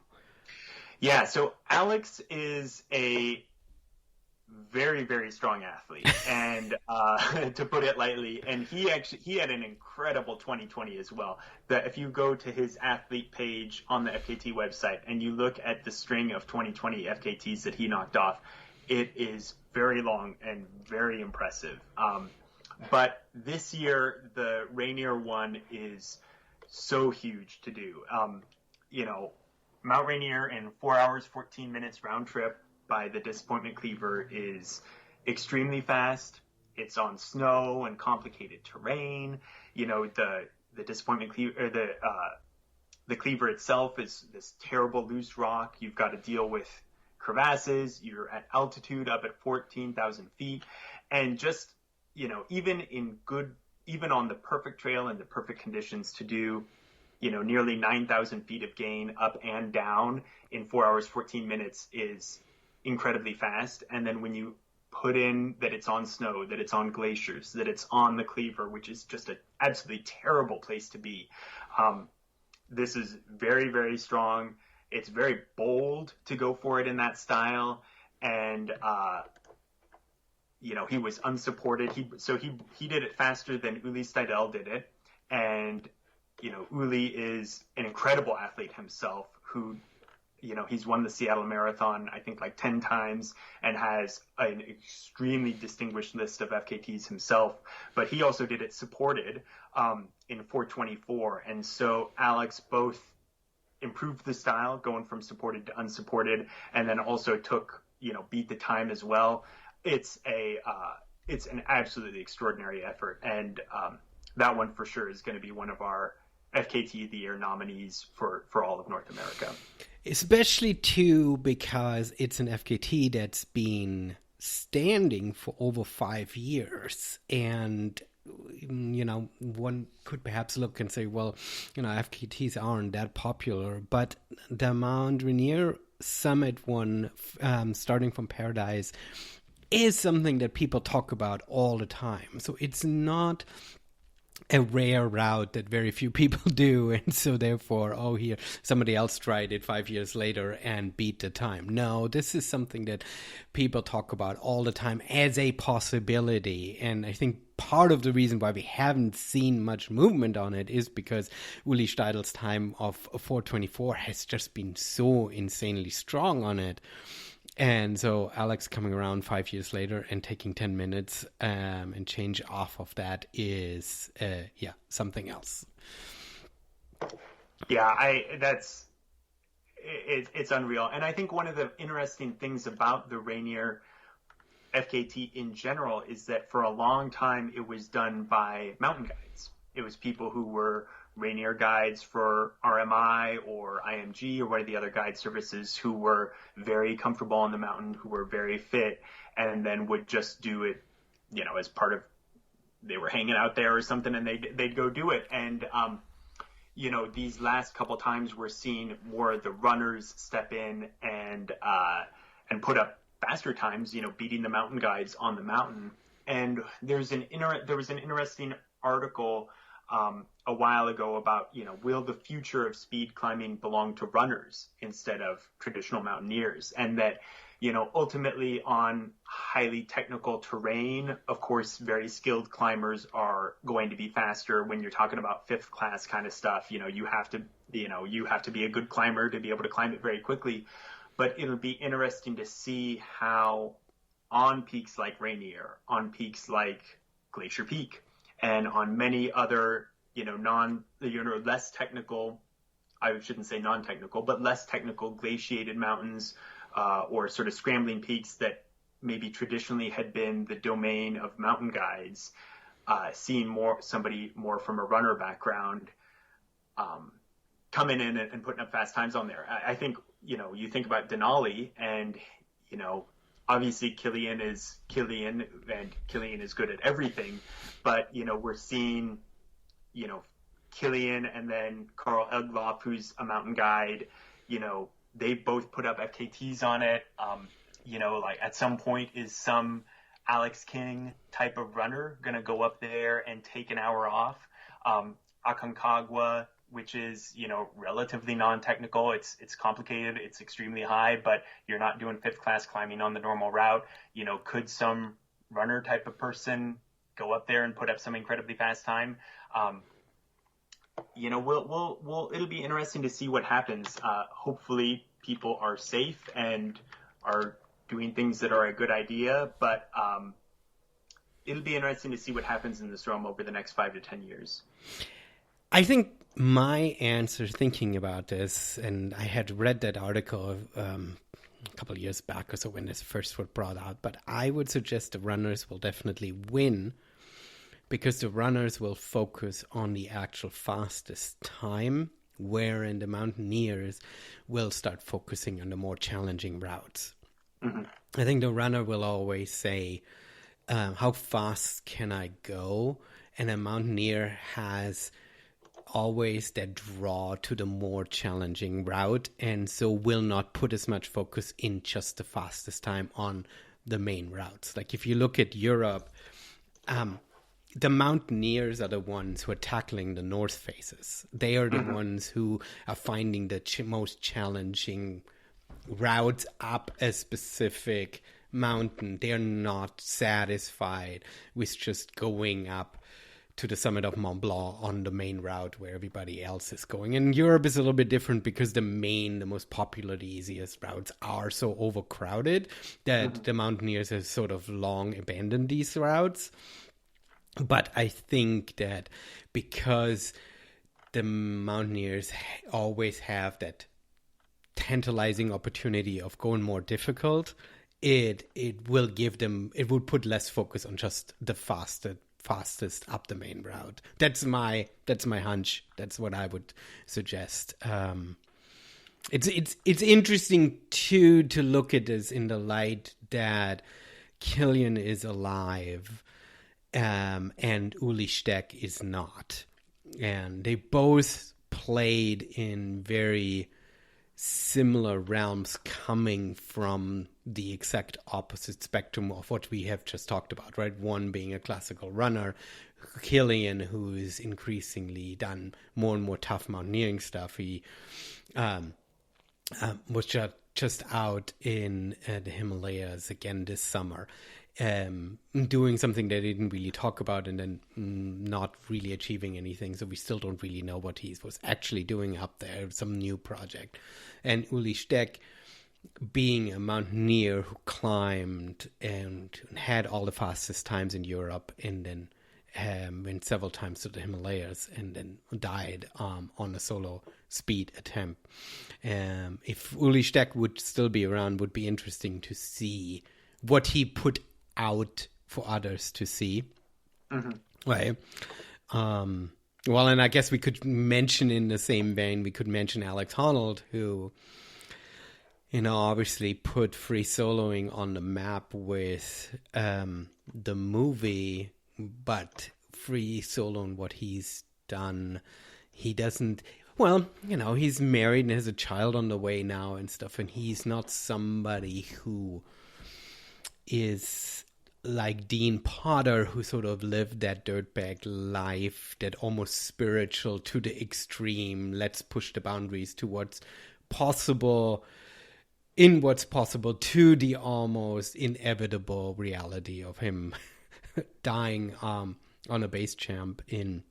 Yeah, so Alex is a very, very strong athlete, and to put it lightly, and he had an incredible 2020 as well. That if you go to his athlete page on the FKT website and you look at the string of 2020 FKTs that he knocked off, it is very long and very impressive. But this year, the Rainier one is so huge to do. Mount Rainier in 4 hours, 14 minutes round trip by the Disappointment Cleaver is extremely fast. It's on snow and complicated terrain. The disappointment the cleaver itself is this terrible loose rock. You've got to deal with crevasses. You're at altitude up at 14,000 feet. And just, even on the perfect trail and the perfect conditions to do, nearly 9,000 feet of gain up and down in 4 hours, 14 minutes is incredibly fast. And then when you put in that it's on snow, that it's on glaciers, that it's on the cleaver, which is just an absolutely terrible place to be. This is very, very strong. It's very bold to go for it in that style. And, he was unsupported. He did it faster than Uli Steidl did it. And, Uli is an incredible athlete himself who, he's won the Seattle Marathon, I think 10 times, and has an extremely distinguished list of FKTs himself. But he also did it supported in 4:24. And so Alex both improved the style going from supported to unsupported, and then also beat the time as well. It's an absolutely extraordinary effort. And that one for sure is going to be one of our FKT of the Year nominees for all of North America. Especially too because it's an FKT that's been standing for over 5 years. And, one could perhaps look and say, well, FKTs aren't that popular. But the Mount Rainier Summit one, starting from Paradise, is something that people talk about all the time. So it's not a rare route that very few people do, and so therefore, here, somebody else tried it 5 years later and beat the time. No, this is something that people talk about all the time as a possibility, and I think part of the reason why we haven't seen much movement on it is because Uli Steidl's time of 4:24 has just been so insanely strong on it. And so Alex coming around 5 years later and taking 10 minutes and change off of that is, something else. Yeah, it's unreal. And I think one of the interesting things about the Rainier FKT in general is that for a long time it was done by mountain guides. It was people who were Rainier guides for RMI or IMG or one of the other guide services who were very comfortable on the mountain, who were very fit, and then would just do it, as part of, they were hanging out there or something, and they'd go do it. And, these last couple times we're seeing more of the runners step in and put up faster times, beating the mountain guides on the mountain. And there was an interesting article a while ago about, will the future of speed climbing belong to runners instead of traditional mountaineers? And that, ultimately on highly technical terrain, of course, very skilled climbers are going to be faster. When you're talking about fifth class kind of stuff, you have to be a good climber to be able to climb it very quickly. But it'll be interesting to see how on peaks like Rainier, on peaks like Glacier Peak, and on many other, less technical, I shouldn't say non-technical, but less technical glaciated mountains or sort of scrambling peaks that maybe traditionally had been the domain of mountain guides, seeing somebody more from a runner background coming in and putting up fast times on there. I think, you think about Denali and, obviously Killian is Killian, and Killian is good at everything, but, we're seeing, Killian and then Carl Egloff, who's a mountain guide, they both put up FKTs on it. At some point is some Alex King type of runner going to go up there and take an hour off? Aconcagua, which is, relatively non-technical. It's complicated. It's extremely high, but you're not doing fifth class climbing on the normal route. Could some runner type of person go up there and put up some incredibly fast time? It'll be interesting to see what happens. Hopefully people are safe and are doing things that are a good idea, but it'll be interesting to see what happens in this realm over the next 5 to 10 years. I think my answer thinking about this, and I had read that article couple of years back or so when this first was brought out. But I would suggest the runners will definitely win because the runners will focus on the actual fastest time, wherein the mountaineers will start focusing on the more challenging routes. Mm-hmm. I think the runner will always say, how fast can I go? And a mountaineer has always that draw to the more challenging route, and so will not put as much focus in just the fastest time on the main routes. Like if you look at Europe, the mountaineers are the ones who are tackling the north faces. They are the ones who are finding the most challenging routes up a specific mountain. They're not satisfied with just going up to the summit of Mont Blanc on the main route where everybody else is going. And Europe is a little bit different because the most popular, the easiest routes are so overcrowded that the mountaineers have sort of long abandoned these routes. But I think that because the mountaineers always have that tantalizing opportunity of going more difficult, it will give them, it would put less focus on just the fastest up the main route. That's my hunch. That's what I would suggest. It's interesting too to look at this in the light that Kilian is alive, and Uli Steidl is not, and they both played in very similar realms, coming from the exact opposite spectrum of what we have just talked about, right? One being a classical runner, Kilian, who is increasingly done more and more tough mountaineering stuff. He was just out in the Himalayas again this summer, doing something that they didn't really talk about, and then not really achieving anything. So we still don't really know what he was actually doing up there, some new project. And Uli Steidl, being a mountaineer who climbed and had all the fastest times in Europe, and then went several times to the Himalayas, and then died on a solo speed attempt. If Uli Steidl would still be around, would be interesting to see what he put out for others to see. Right. Well, and I guess we could mention in the same vein, we could mention Alex Honnold, who, obviously put free soloing on the map with the movie, but free soloing what he's done, he doesn't, well, he's married and has a child on the way now and stuff, and he's not somebody who is like Dean Potter, who sort of lived that dirtbag life, that almost spiritual to the extreme, let's push the boundaries to what's possible, to the almost inevitable reality of him dying on a base camp in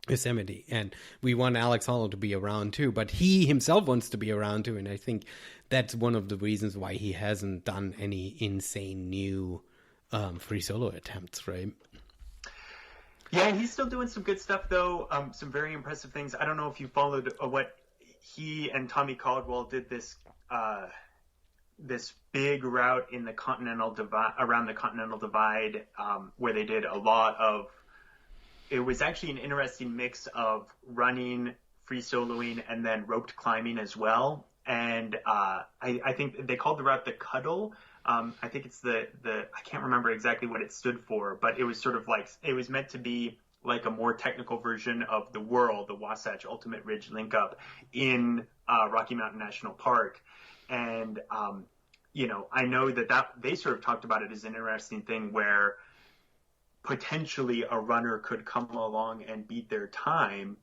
Yosemite. And we want Alex Honnold to be around too, but he himself wants to be around too, and I think that's one of the reasons why he hasn't done any insane new free solo attempts, right? Yeah, he's still doing some good stuff though. Some very impressive things. I don't know if you followed what he and Tommy Caldwell did, this big route in the Continental Divide, around the Continental Divide, where they did a lot of, it was actually an interesting mix of running, free soloing, and then roped climbing as well. And I think they called the route the Cuddle. I think it's the I can't remember exactly what it stood for, but it was sort of like, it was meant to be like a more technical version of the Whirl, the Wasatch Ultimate Ridge Link Up in Rocky Mountain National Park. And, I know that they sort of talked about it as an interesting thing where potentially a runner could come along and beat their time,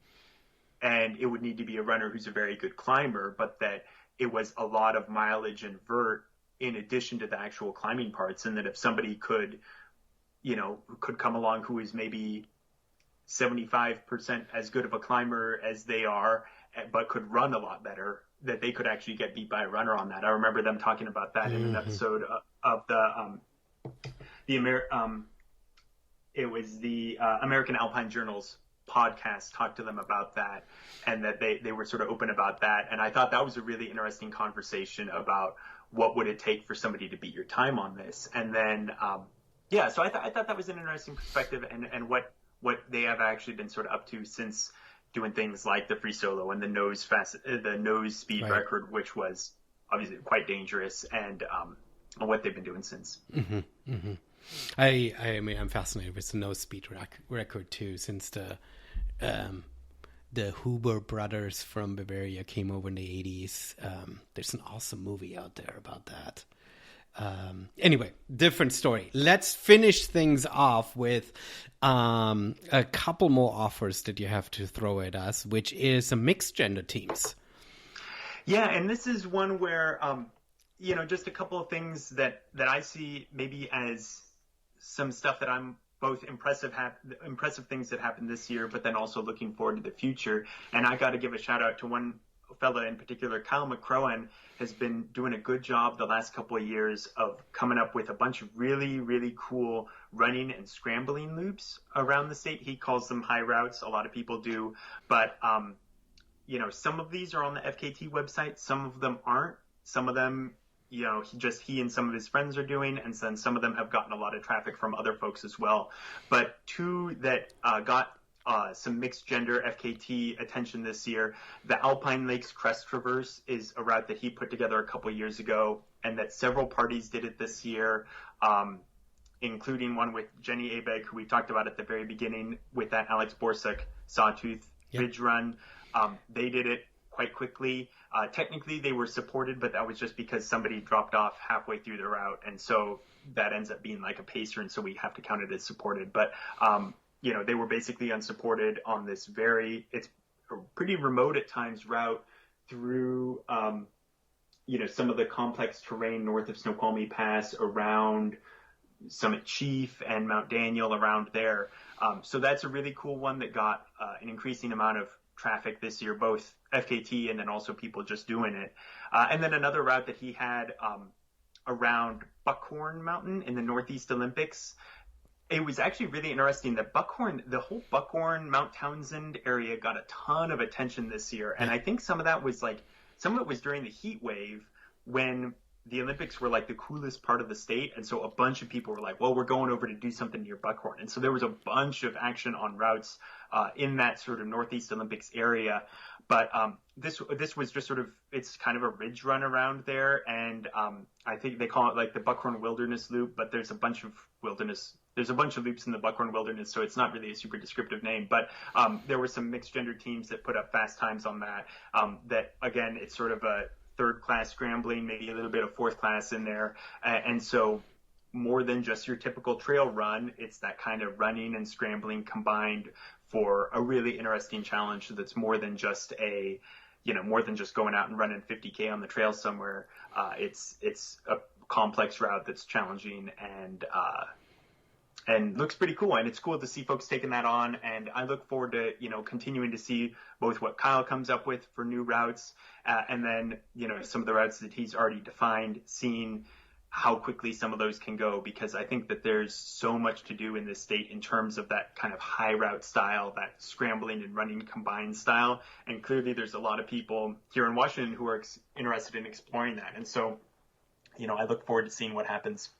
and it would need to be a runner who's a very good climber, but that it was a lot of mileage and vert in addition to the actual climbing parts, and that if somebody could come along who is maybe 75% as good of a climber as they are, but could run a lot better, that they could actually get beat by a runner on that. I remember them talking about that in an episode of the American Alpine Journal's podcast, talked to them about that, and that they were sort of open about that. And I thought that was a really interesting conversation about what would it take for somebody to beat your time on this? And then, so I thought that was an interesting perspective, and what they have actually been sort of up to since doing things like the free solo and the nose speed right. record, which was obviously quite dangerous, and what they've been doing since. Mm-hmm, mm-hmm. I mean, I'm fascinated with the nose speed record too, since the Huber brothers from Bavaria came over in the 80s. There's an awesome movie out there about that. Anyway, different story. Let's finish things off with a couple more offers that you have to throw at us, which is some mixed gender teams. Yeah, and this is one where, just a couple of things that I see maybe as some stuff that I'm both impressive things that happened this year, but then also looking forward to the future. And I got to give a shout out to one fella in particular. Kyle McCrohan has been doing a good job the last couple of years of coming up with a bunch of really, really cool running and scrambling loops around the state. He calls them high routes. A lot of people do. But, some of these are on the FKT website. Some of them aren't. Some of them, he and some of his friends are doing, and then some of them have gotten a lot of traffic from other folks as well. But two that got some mixed gender FKT attention this year, the Alpine Lakes Crest Traverse is a route that he put together a couple years ago, and that several parties did it this year, including one with Jenny Abeg, who we talked about at the very beginning with that Alex Borsuk Sawtooth Ridge Run. They did it quite quickly. Technically, they were supported, but that was just because somebody dropped off halfway through the route, and so that ends up being like a pacer, and so we have to count it as supported. But they were basically unsupported on this it's a pretty remote at times route through some of the complex terrain north of Snoqualmie Pass, around Summit Chief and Mount Daniel, around there. So that's a really cool one that got an increasing amount of traffic this year, both FKT and then also people just doing it. And then another route that he had around Buckhorn Mountain in the Northeast Olympics. It was actually really interesting that the whole Buckhorn, Mount Townsend area got a ton of attention this year. And I think some of it was during the heat wave when the Olympics were like the coolest part of the state. And so a bunch of people were like, well, we're going over to do something near Buckhorn. And so there was a bunch of action on routes in that sort of Northeast Olympics area. But this was just sort of, it's kind of a ridge run around there. And I think they call it like the Buckhorn Wilderness Loop, but there's a bunch of loops in the Buckhorn Wilderness, so it's not really a super descriptive name. But there were some mixed gender teams that put up fast times on that. That, again, it's sort of a third class scrambling, maybe a little bit of fourth class in there. And so more than just your typical trail run, it's that kind of running and scrambling combined for a really interesting challenge that's more than just going out and running 50K on the trail somewhere. It's a complex route that's challenging and looks pretty cool. And it's cool to see folks taking that on. And I look forward to, continuing to see both what Kyle comes up with for new routes, and then, some of the routes that he's already defined, seeing how quickly some of those can go, because I think that there's so much to do in this state in terms of that kind of high route style, that scrambling and running combined style. And clearly there's a lot of people here in Washington who are interested in exploring that. And so, I look forward to seeing what happens.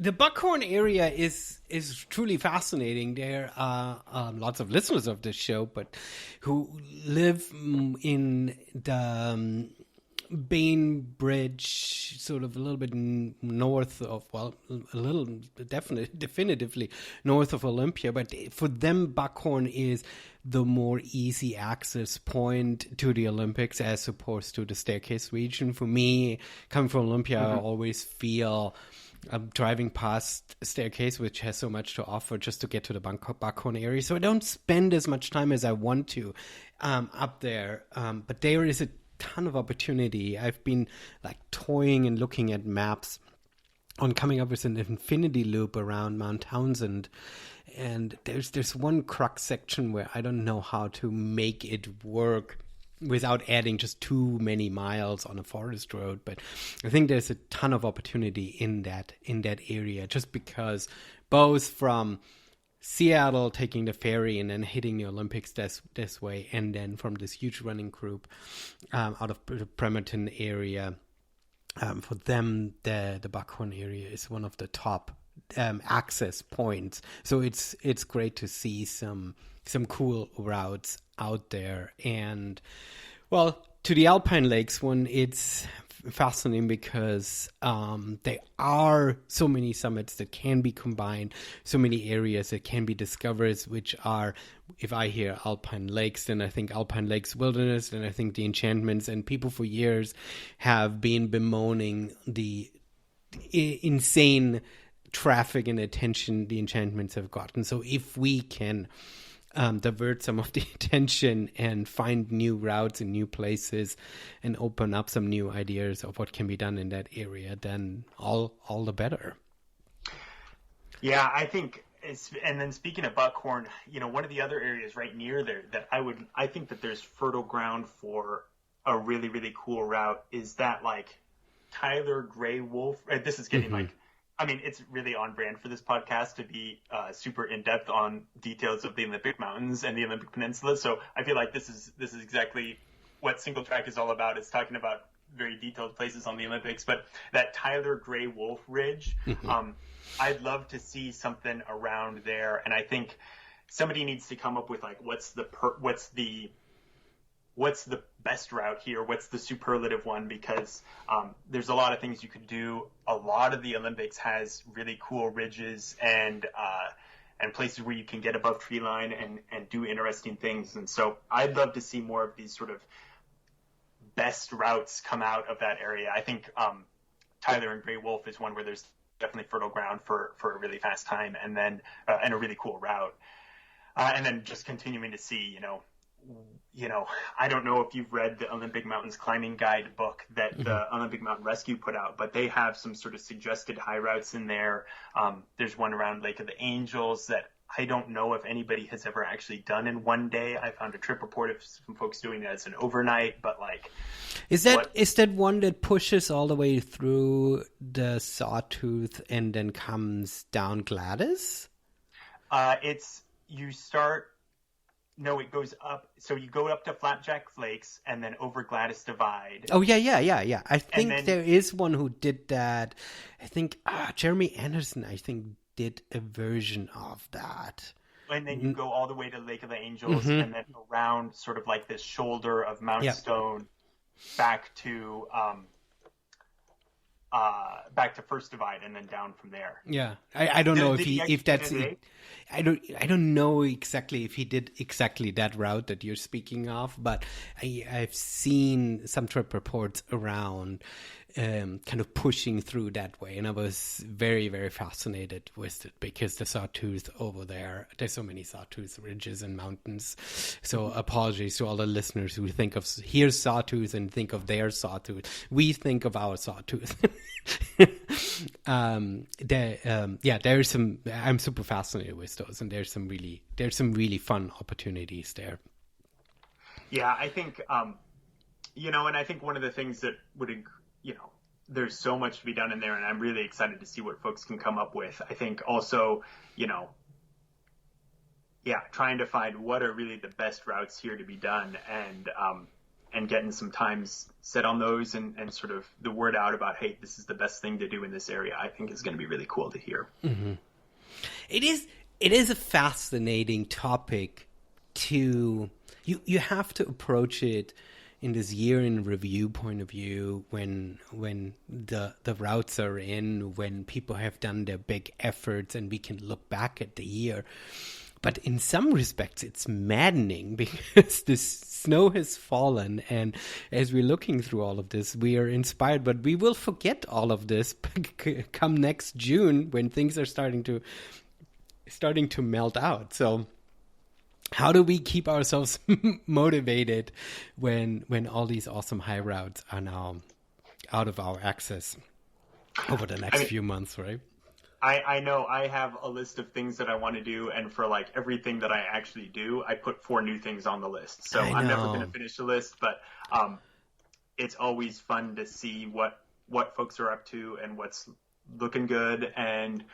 The Buckhorn area is truly fascinating. There are lots of listeners of this show, but who live in the Bainbridge, sort of a little bit north of, definitively north of Olympia. But for them, Buckhorn is the more easy access point to the Olympics as opposed to the Staircase region. For me, coming from Olympia, I always feel driving past Staircase, which has so much to offer, just to get to the Buckhorn area. So I don't spend as much time as I want to up there. But there is a ton of opportunity. I've been toying and looking at maps on coming up with an infinity loop around Mount Townsend. And there's one crux section where I don't know how to make it work without adding just too many miles on a forest road. But I think there's a ton of opportunity in that area, just because both from Seattle, taking the ferry and then hitting the Olympics this way, and then from this huge running group out of the Bremerton area, for them the Buckhorn area is one of the top access points. So it's great to see some cool routes out there. And well, to the Alpine Lakes one, it's fascinating because there are so many summits that can be combined, so many areas that can be discovered, which are, if I hear Alpine Lakes, then I think Alpine Lakes Wilderness, and I think the enchantments, and people for years have been bemoaning the insane traffic and attention the enchantments have gotten. So if we can divert some of the attention and find new routes and new places and open up some new ideas of what can be done in that area, then all the better. Yeah, I think and then speaking of Buckhorn, one of the other areas right near there that I think that there's fertile ground for a really, really cool route is that like Tyler Gray Wolf. This is getting like, I mean, it's really on brand for this podcast to be super in depth on details of the Olympic Mountains and the Olympic Peninsula. So I feel like this is exactly what Single Track is all about. It's talking about very detailed places on the Olympics, but that Tyler Gray Wolf Ridge, I'd love to see something around there. And I think somebody needs to come up with like, what's the best route here? What's the superlative one? Because there's a lot of things you could do. A lot of the Olympics has really cool ridges and places where you can get above tree line and do interesting things. And so I'd love to see more of these sort of best routes come out of that area. I think Tyler and Gray Wolf is one where there's definitely fertile ground for a really fast time, and then and a really cool route. And then just continuing to see, I don't know if you've read the Olympic Mountains Climbing Guide book that the Olympic Mountain Rescue put out, but they have some sort of suggested high routes in there. There's one around Lake of the Angels that I don't know if anybody has ever actually done in one day. I found a trip report of some folks doing it as an overnight, but like... Is that one that pushes all the way through the Sawtooth and then comes down Gladys? It goes up. So you go up to Flapjack Flakes and then over Gladys Divide. Oh, yeah. I think there is one who did that. I think Jeremy Anderson, did a version of that. And then you go all the way to Lake of the Angels and then around sort of like this shoulder of Mount Stone back to First Divide and then down from there. Yeah. I don't know if that's... I don't know exactly if he did exactly that route that you're speaking of, but I've seen some trip reports around kind of pushing through that way, and I was very, very fascinated with it because the Sawtooth over there's so many Sawtooth ridges and mountains. So apologies to all the listeners who here's Sawtooth and think of their Sawtooth. We think of our Sawtooth. There's some. I'm super fascinated with those, and there's some really fun opportunities there. Yeah, I think and I think one of the things that would there's so much to be done in there, and I'm really excited to see what folks can come up with. I think also trying to find what are really the best routes here to be done, and getting some times set on those and sort of the word out about, hey, this is the best thing to do in this area, I think is going to be really cool to hear. Mm-hmm. It is a fascinating topic you have to approach it in this year in review point of view when the routes are in, when people have done their big efforts and we can look back at the year. But in some respects, it's maddening because the snow has fallen. And as we're looking through all of this, we are inspired, but we will forget all of this come next June when things are starting to melt out. So how do we keep ourselves motivated when all these awesome high routes are now out of our access over the next few months, right? I know I have a list of things that I want to do, and for like everything that I actually do, I put 4 new things on the list. So I'm never going to finish the list, but it's always fun to see what folks are up to and what's looking good. And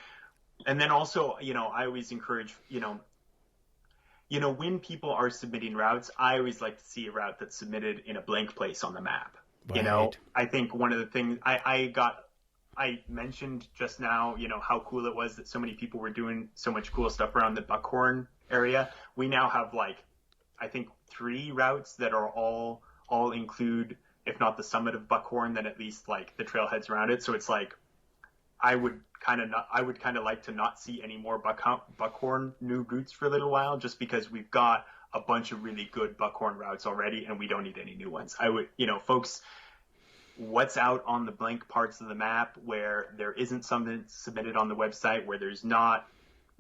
And then also, I always encourage, when people are submitting routes, I always like to see a route that's submitted in a blank place on the map. Right. I think one of the things I mentioned just now, how cool it was that so many people were doing so much cool stuff around the Buckhorn area. We now have I think 3 routes that are all include, if not the summit of Buckhorn, then at least the trailheads around it. So it's I would kind of like to not see any more Buckhorn new routes for a little while, just because we've got a bunch of really good Buckhorn routes already, and we don't need any new ones. I would, folks, what's out on the blank parts of the map where there isn't something submitted on the website, where there's not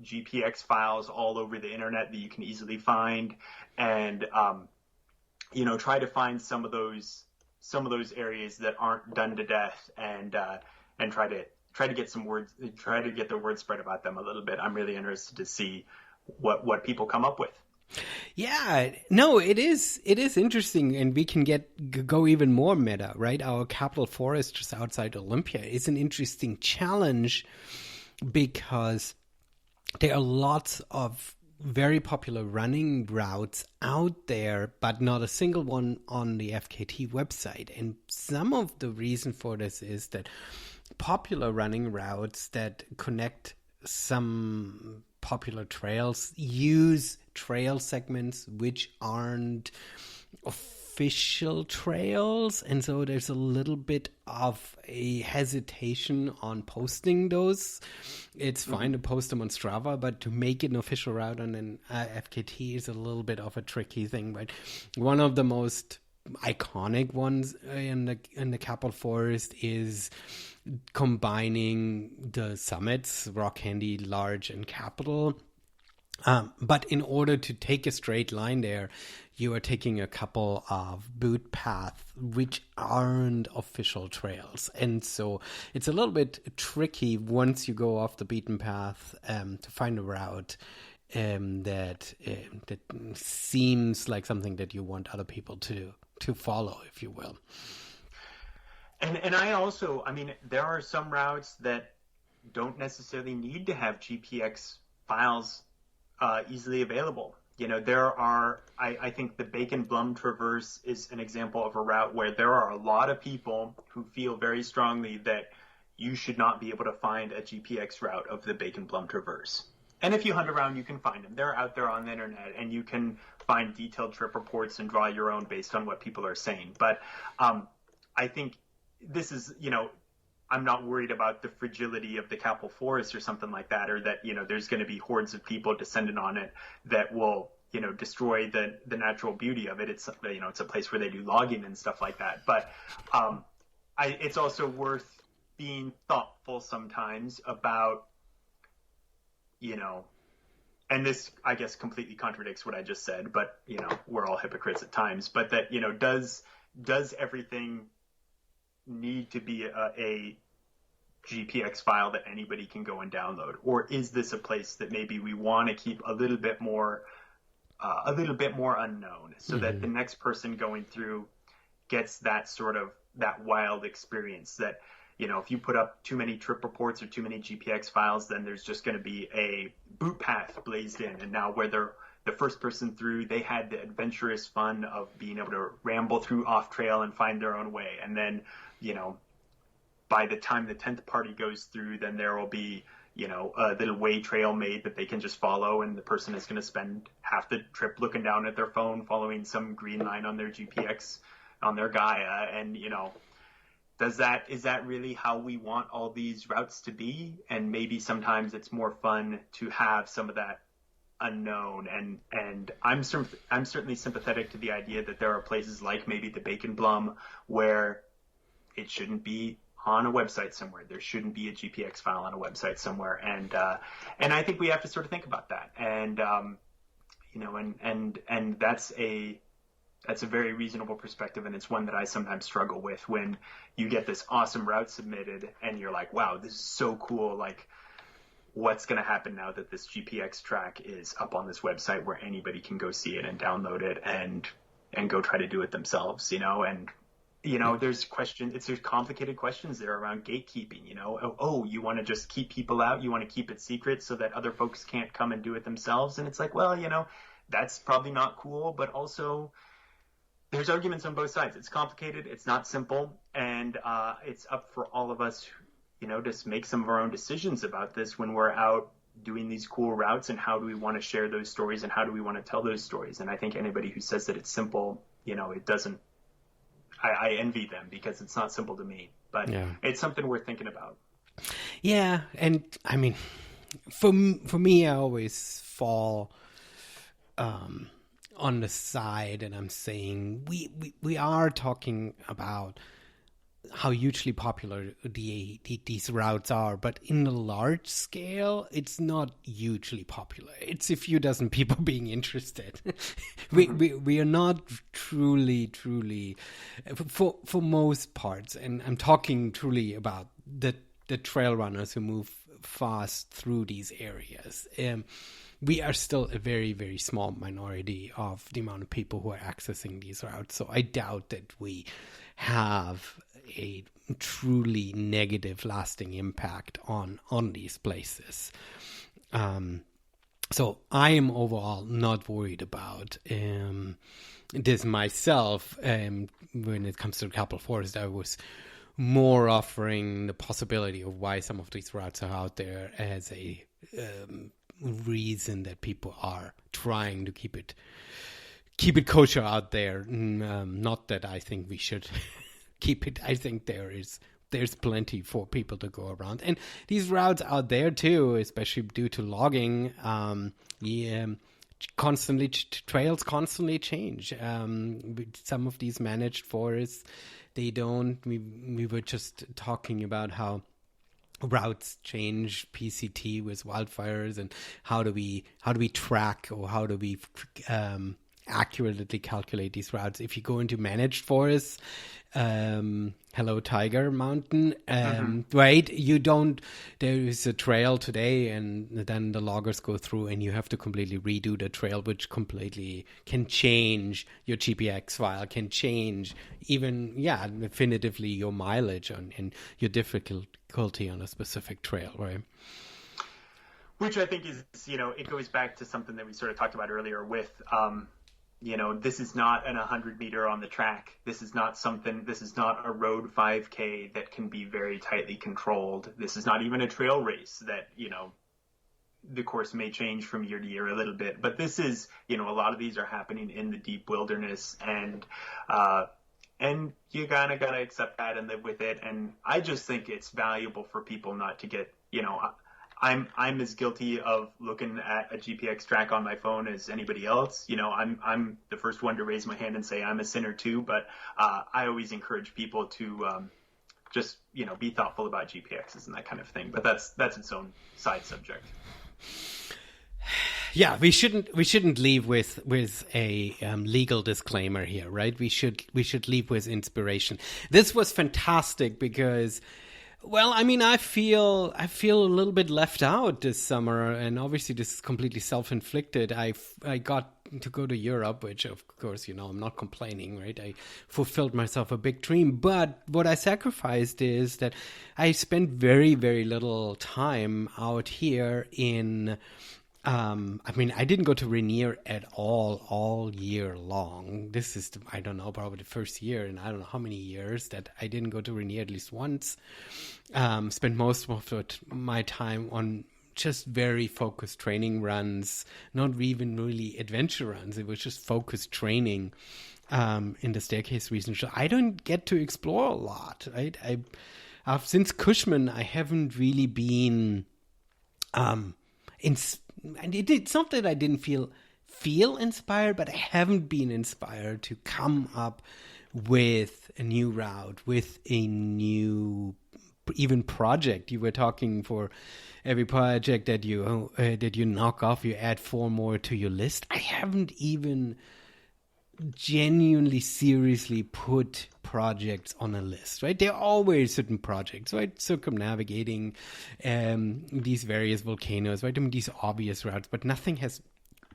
GPX files all over the internet that you can easily find, and try to find some of those areas that aren't done to death, and try to get the word spread about them a little bit. I'm really interested to see what people come up with. Yeah, no, it is interesting, and we can go even more meta, right? Our Capitol Forest just outside Olympia is an interesting challenge because there are lots of very popular running routes out there, but not a single one on the FKT website. And some of the reason for this is that popular running routes that connect some popular trails use trail segments which aren't official trails, and so there's a little bit of a hesitation on posting those. It's fine to post them on Strava, but to make it an official route on an FKT is a little bit of a tricky thing. But one of the most iconic ones in the Capitol Forest is combining the summits, Rock Candy, Large, and Capitol. But in order to take a straight line there, you are taking a couple of boot paths which aren't official trails. And so it's a little bit tricky once you go off the beaten path to find a route that seems like something that you want other people to follow, if you will. And I also, there are some routes that don't necessarily need to have GPX files easily available. I think the Bacon Blum Traverse is an example of a route where there are a lot of people who feel very strongly that you should not be able to find a GPX route of the Bacon Blum Traverse. And if you hunt around, you can find them. They're out there on the internet, and you can find detailed trip reports and draw your own based on what people are saying. But I think this is, I'm not worried about the fragility of the Capitol Forest or something like that, or that, there's going to be hordes of people descending on it that will, destroy the natural beauty of it. It's, it's a place where they do logging and stuff like that. But it's also worth being thoughtful sometimes about, and this, I guess, completely contradicts what I just said, but, we're all hypocrites at times, but that, does everything need to be a GPX file that anybody can go and download? Or is this a place that maybe we want to keep a little bit more unknown, so that the next person going through gets that that wild experience that, if you put up too many trip reports or too many GPX files, then there's just going to be a boot path blazed in. And now whether the first person through, they had the adventurous fun of being able to ramble through off trail and find their own way. And then, by the time the 10th party goes through, then there will be, a little way trail made that they can just follow. And the person is going to spend half the trip looking down at their phone, following some green line on their GPX, on their Gaia. And, is that really how we want all these routes to be? And maybe sometimes it's more fun to have some of that unknown. And I'm certainly sympathetic to the idea that there are places like maybe the Bacon Blum where it shouldn't be on a website somewhere. There shouldn't be a GPX file on a website somewhere. And I think we have to sort of think about that. And, and that's a very reasonable perspective, and it's one that I sometimes struggle with when you get this awesome route submitted and you're like, wow, this is so cool. Like, what's going to happen now that this GPX track is up on this website where anybody can go see it and download it and go try to do it themselves, and there's complicated questions there around gatekeeping, you want to just keep people out, you want to keep it secret so that other folks can't come and do it themselves. And it's like, well, that's probably not cool, but also there's arguments on both sides. It's complicated, it's not simple, and it's up for all of us, to make some of our own decisions about this when we're out doing these cool routes, and how do we want to share those stories, and how do we want to tell those stories. And I think anybody who says that it's simple, it doesn't, I envy them, because it's not simple to me, but It's something worth thinking about. Yeah. And I mean, for me, I always fall on the side, and I'm saying we are talking about how hugely popular these routes are, but in the large scale, it's not hugely popular. It's a few dozen people being interested. we are not truly for most parts, and I'm talking truly about the trail runners who move fast through these areas. We are still a very, very small minority of the amount of people who are accessing these routes. So I doubt that we have a truly negative lasting impact on these places. So I am overall not worried about this myself. When it comes to Capel Forest, I was more offering the possibility of why some of these routes are out there as a reason that people are trying to keep it kosher out there. Not that I think we should keep it. I think there's plenty for people to go around, and these routes out there too, especially due to logging, trails constantly change. Some of these managed forests, they don't. We were just talking about how routes change PCT with wildfires, and how do we track, or how do we accurately calculate these routes? If you go into managed forests, hello Tiger Mountain, right, there is a trail today, and then the loggers go through, and you have to completely redo the trail, which completely can change your GPX file, can change even definitively your mileage and your difficulty on a specific trail, right? Which I think is, it goes back to something that we sort of talked about earlier with this is not an 100-meter on the track. This is not a road 5K that can be very tightly controlled. This is not even a trail race that, the course may change from year to year a little bit. But this is, a lot of these are happening in the deep wilderness, and you gotta accept that and live with it. And I just think it's valuable for people not to get, I'm as guilty of looking at a GPX track on my phone as anybody else. I'm the first one to raise my hand and say I'm a sinner too. But I always encourage people to just be thoughtful about GPXs and that kind of thing. But that's its own side subject. Yeah, we shouldn't leave with a legal disclaimer here, right? We should leave with inspiration. This was fantastic because, well, I mean, I feel a little bit left out this summer, and obviously this is completely self-inflicted. I got to go to Europe, which of course, I'm not complaining, right? I fulfilled myself a big dream, but what I sacrificed is that I spent very, very little time out here in. I didn't go to Rainier at all year long. This is, I don't know, probably the first year in I don't know how many years that I didn't go to Rainier at least once. Spent most of my time on just very focused training runs, not even really adventure runs. It was just focused training in the staircase region. So I don't get to explore a lot, right? Since Cushman, I haven't really been and it's not that I didn't feel inspired, but I haven't been inspired to come up with a new route, with a new even project. You were talking for every project that you knock off, you add 4 more to your list. I haven't even genuinely seriously put projects on a list, right? There are always certain projects, right? Circumnavigating these various volcanoes, right? I mean, these obvious routes, but nothing has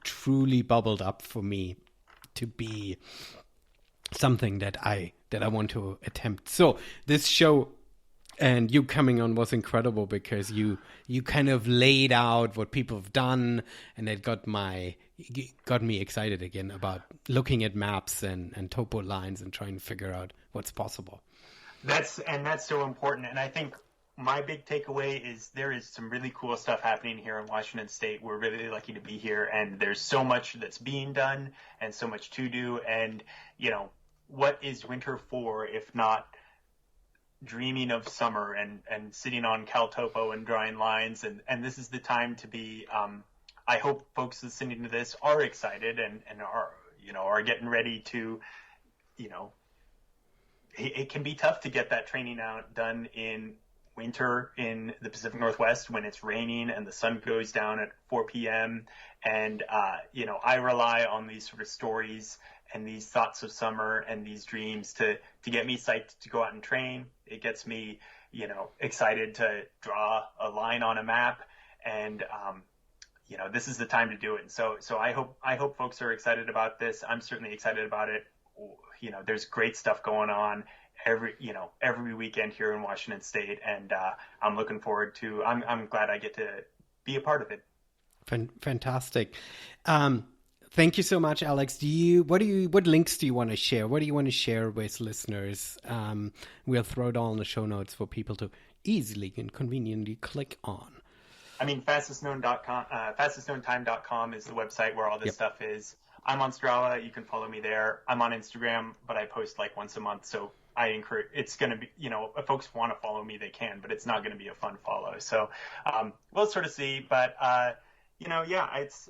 truly bubbled up for me to be something that I that I want to attempt. So this show and you coming on was incredible because you kind of laid out what people have done, and it got me excited again about looking at maps and topo lines and trying to figure out what's possible. That's so important. And I think my big takeaway is there is some really cool stuff happening here in Washington State. We're really lucky to be here, and there's so much that's being done and so much to do. And, what is winter for if not dreaming of summer and sitting on CalTopo and drawing lines? And this is the time to be, I hope folks listening to this are excited and are getting ready to, it can be tough to get that training done in winter in the Pacific Northwest when it's raining and the sun goes down at 4 p.m. And, I rely on these sort of stories and these thoughts of summer and these dreams to get me psyched to go out and train. It gets me, excited to draw a line on a map, and, this is the time to do it. And so I hope folks are excited about this. I'm certainly excited about it. There's great stuff going on every weekend here in Washington State, and I'm looking forward to. I'm glad I get to be a part of it. Fantastic. Thank you so much, Alex. What links do you want to share? What do you want to share with listeners? We'll throw it all in the show notes for people to easily and conveniently click on. I mean, fastestknowntime.com is the website where all this stuff is. I'm on Strava. You can follow me there. I'm on Instagram, but I post like once a month. So I encourage, it's going to be, if folks want to follow me, they can, but it's not going to be a fun follow. So we'll sort of see. But, it's,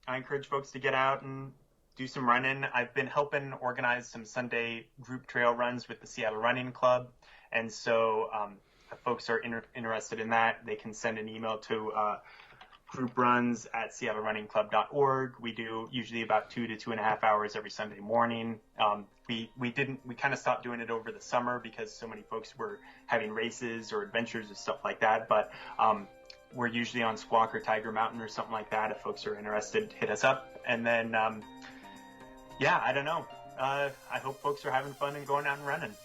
I encourage folks to get out and do some running. I've been helping organize some Sunday group trail runs with the Seattle Running Club. And so if folks are interested in that, they can send an email to groupruns@seattlerunningclub.org. We do usually about 2 to 2.5 hours every Sunday morning. We kind of stopped doing it over the summer because so many folks were having races or adventures and stuff like that. But we're usually on Squawk or Tiger Mountain or something like that. If folks are interested, hit us up. And then, I don't know. I hope folks are having fun and going out and running.